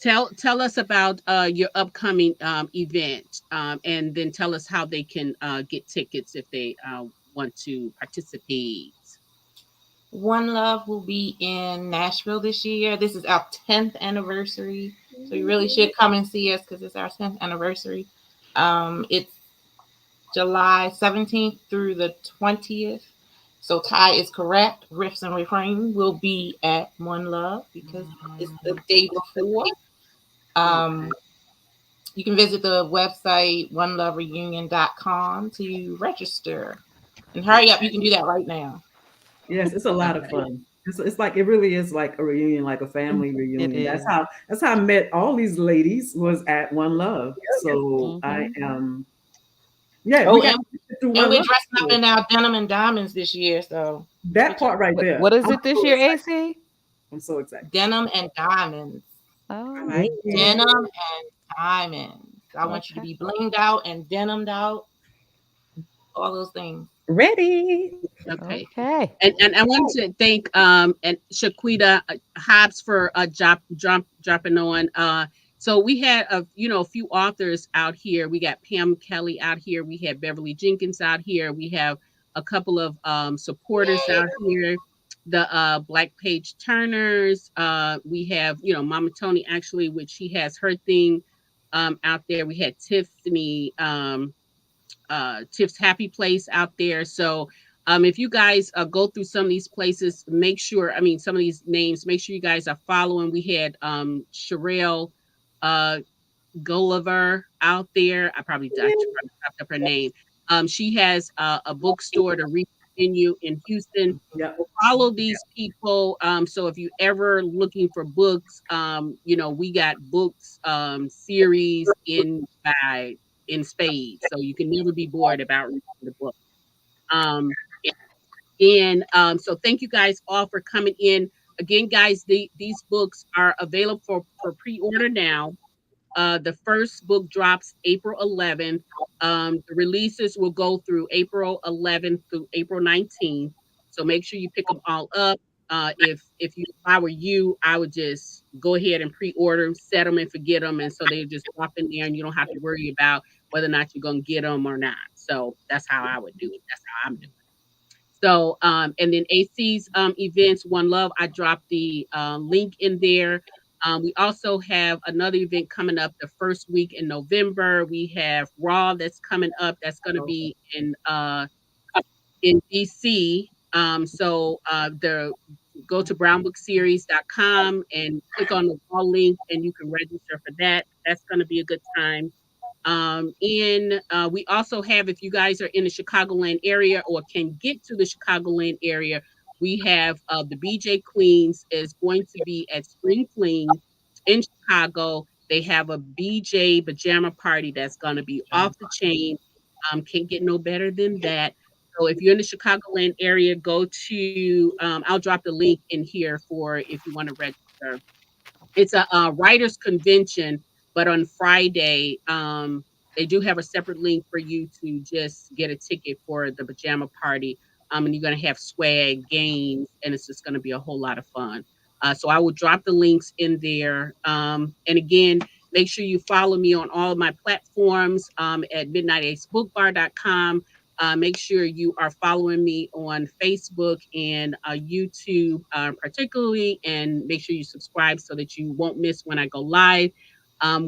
Mhm. tell us about your upcoming event. And then tell us how they can get tickets if they want to participate. One Love will be in Nashville this year. This is our 10th anniversary. So you really should come and see us because it's our 10th anniversary. It's July 17th through the 20th. So Ty is correct. Riffs and Refrain will be at One Love because it's the day before. Um, you can visit the website onelovereunion.com to register. And hurry up, you can do that right now. Yes, it's a lot of Okay. fun. It's like it really is like a reunion, like a family It reunion. That's is. how that's how I met all these ladies was at One Love. So I Mm-hmm. am yeah, we Oh, got to through and One we're Love. dressing up So in our denim and diamonds this year. So that switch up. part right there, What is I'm it this so year, excited. AC? I'm so excited. Denim and diamonds. I Oh, like it. Denim and diamonds. I want you to okay. be blinged out and denimed out, all those things. Ready. Okay. Okay. And I want to thank and Shaquita Hobbs for dropping on. So we had a few authors out here. We got Pam Kelly out here. We had Beverly Jenkins out here. We have a couple of supporters out here. The Black Page Turners. We have Mama Tony actually, which she has her thing out there. We had Tiffany. Tiff's Happy Place out there. So if you guys go through some of these places, make sure, I mean, some of these names, make sure you guys are following. We had Sherelle uh, Gulliver out there. I probably chopped up her name. She has a bookstore to read venue in Houston. Yep. So follow these people. So if you ever looking for books, we got books series in spades, so you can never be bored about reading the book. Um, and so thank you guys all for coming in. Again, guys, these books are available for pre-order now. The first book drops April 11th. The releases will go through April 11th through April 19th. So make sure you pick them all up. If I were you, I would just go ahead and pre-order them, set them and forget them, and so they just drop in there, and you don't have to worry about whether or not you're gonna get them or not. So that's how I would do it. That's how I'm doing. So, and then AC's events, One Love, I dropped the link in there. We also have another event coming up the first week in November. We have Raw that's coming up. That's going to be in DC. The go to brownbookseries.com and click on the Raw link, and you can register for that. That's going to be a good time. And we also have, if you guys are in the Chicagoland area or can get to the Chicagoland area, we have the BJ Queens is going to be at Spring Fling in Chicago. They have a BJ pajama party that's going to be off the chain. Can't get no better than that. So if you're in the Chicagoland area, go to, I'll drop the link in here for if you want to register. It's a, writers convention, but on Friday, they do have a separate link for you to just get a ticket for the pajama party. And you're gonna have swag, games, and it's just gonna be a whole lot of fun. So I will drop the links in there. And again, make sure you follow me on all of my platforms at midnightacebookbar.com. Make sure you are following me on Facebook and YouTube, particularly, and make sure you subscribe so that you won't miss when I go live.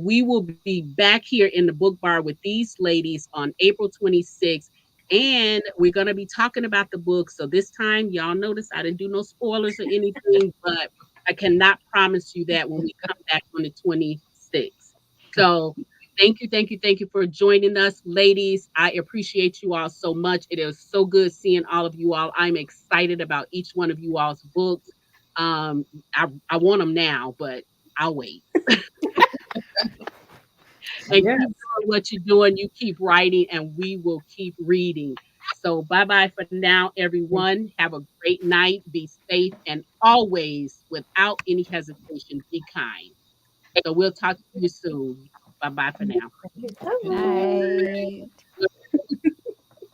We will be back here in the book bar with these ladies on April 26th, and we're going to be talking about the book. So this time, y'all notice I didn't do no spoilers or anything, but I cannot promise you that when we come back on the 26th. So thank you for joining us, ladies. I appreciate you all so much. It is so good seeing all of you all. I'm excited about each one of you all's books. I want them now, but I'll wait. And Yes. keep doing what you're doing. You keep writing, and we will keep reading. So, bye bye for now, everyone. Have a great night. Be safe, and always, without any hesitation, be kind. So, we'll talk to you soon. Bye bye for now. Good night.